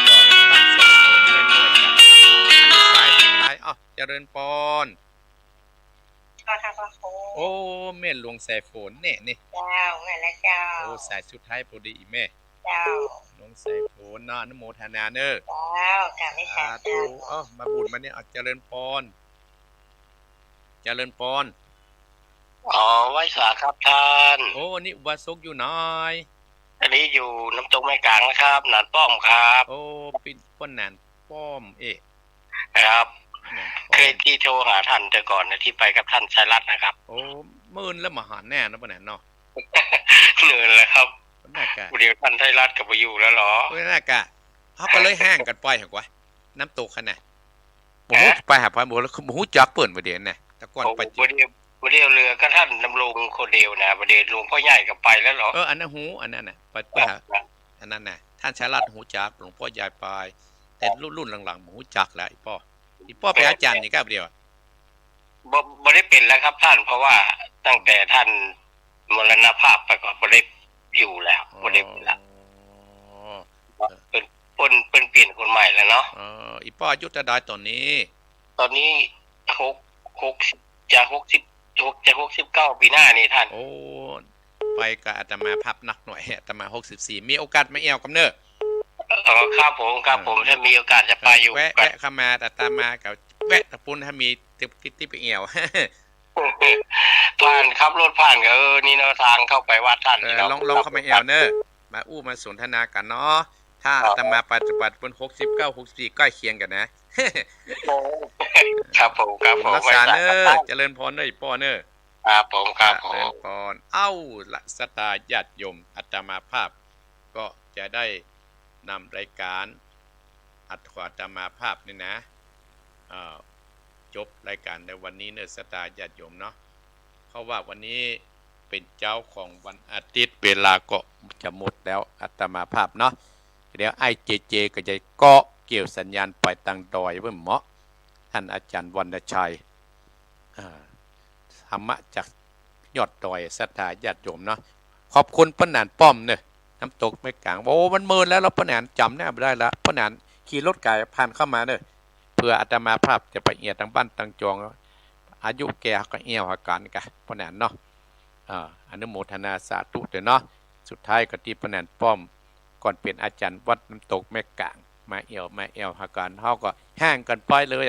ตั้งเสร็จแม่น้อยกันอันนี้สายสุดท้ายเจริญปอนโอ้แม่หลวงสายฝนเนี่ยนี่ เจ้าแม่และเจ้า โอ้สายสุดท้ายพอดีแม่ เจ้า หลวงสายฝนนะอนุโมทนาเนอ เจ้ากราบไม่ สาธุมาบุญมาเนี่ยเจริญปอน อ๋อไหว้สาครับท่าน โอ้นี่อุบาสกอยู่น้อย อันนี้อยู่น้ำตกแม่กลางนะครับหนานป้อมครับ โอ้ปิดป้นนานป้อมครับ นาน เคยที่โทรหาท่านแต่ก่อนนะที่ไปกับท่านชัยรัตน์นะครับ โอ้มื่นแล้วมาหาแน่นะป้นนานเนาะ เหนื่อยเลยครับ ป้นน่ากะ เดี๋ยวท่านชัยรัตน์กลับมาอยู่แล้วเหรอ ป้นน่ากะเขาก็เลยแห้งกันไปเหรอวะน้ำตกขนาดหมูไปหาพันหมูแล้วหมูจักเปิ่นประเดี๋ยวน่ะแต่ก่อนไปจริง วันเดียวเรือก็ท่านดำรงคนเดียวนะวันเดียวหลวงพ่อใหญ่กลับไปแล้วเหรอ อันนั้นหูอันนั้นน่ะไปหาอันนั้นน่ะท่านชายรัตน์หูจักหลวงพ่อยายปลายแต่รุ่นหลังๆหูจักแล้วอีป้อเป็นอาจารย์นี่ก็เดียว บ่ได้เป็นแล้วครับท่านเพราะว่าตั้งแต่ท่านมรณภาพไปก็บ่ได้อยู่แล้วบ่ได้เป็นแล้วเป็นเปลี่ยนคนใหม่แล้วเนาะ อีป้ออายุจะได้ตอนนี้ ตอนนี้จะ69ปีหน้านี่ท่าน โอ้ไปกับอาตมาพับนักหน่อยอาตมา64มีโอกาสมาเอวกำเนิด ครับผมถ้ามีโอกาสจะไปอยู่ แวะเข้ามาอาตมากับแวะตะปุ้นถ้ามีที่ไปเอว ผ่านครับรถผ่านก็นี่เนาะทางเข้าไปวัดท่าน ลองเข้ามาเอวเนอะมามาสนทนากันเนาะถ้าอาตมาปฏิบัติบน69 64ใกล้เคียงกันนะครับ ผมรักษาเนอะเจริญพรเนอะอีป้อเนอะ ครับผม เจริญพรละสตาญาติโยมอาตมาภาพก็จะได้นำรายการอัตถอาตมาภาพนี่นะจบรายการในวันนี้เนอะสตาญาติโยมเนาะเพราะว่าวันนี้เป็นเจ้าของวันอาทิตย์เวลาก็จะหมดแล้วอาตมาภาพเนาะเดี๋ยวไอ้เจก็จะเกาะเกี่ยวสัญญาณไปตังดอยเพื่อเหมาะท่านอาจารย์วรรณชัยธรรมะจากยอดดอยศรัทธาญาติโยมเนาะขอบคุณป้านานป้อมเนอะ น้ำตกไม่กลางโอ้มันเมินแล้วเราป้าแหนจำแน่ไม่ได้ละป้าแหนขี่รถไก่ผ่านเข้ามาเนอะเพื่ออาตมาภาพจะไปเอียดทางบ้านทางจองอายุแก่ก็เอี่ยวหากันกะป้าแหนเนาะอนุโมทนาสาธุเถอะเนาะสุดท้ายก็ที่ป้าแหนป้อมก่อนเป็นอาจารย์วัดน้ำตกแม่กลางมาเอี่ยวหากันเฮาก็แห้งกันไปเลย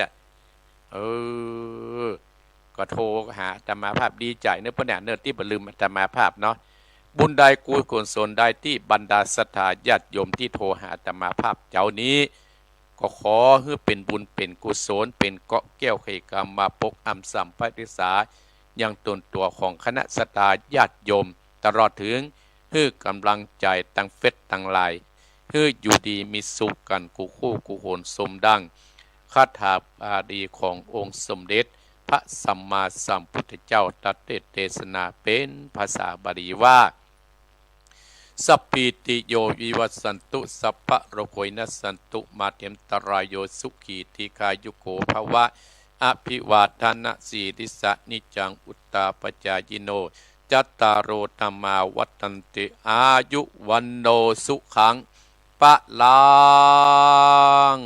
ก็โทรหาอาตมาภาพดีใจเนื้อป้าแหนเนื้อที่บ่ลืมอาตมาภาพเนาะบุญใดกุศลใดที่บรรดาศรัทธาญาติโยมที่โทรหาอาตมาภาพเจ้านี้ก็ขอให้เป็นบุญเป็นกุศลเป็นเกาะแก้วไขกรรมมาปกอำสัมปติสายังตนตัวของคณะศรัทธาญาติโยมตลอดถึงให้กำลังใจตั้งเฟซตั้งไลน์ให้อยู่ดีมีสุขกันกูคู่กูโหนสมดังคาถาบาดีขององค์สมเด็จพระสัมมาสัมพุทธเจ้าตรัสเทศนาเป็นภาษาบาลีว่าสัพพิติโยวิวัสสันตุสัพพะโรโคยนัสสันตุมาเตมตรายโยสุขีทีคายุโกภวะอภิวาทนาสีริสะนิจังอุตตาปจายโนจัตตารโอธรรมาวัฏันติอายุวันโนสุขังปะลัง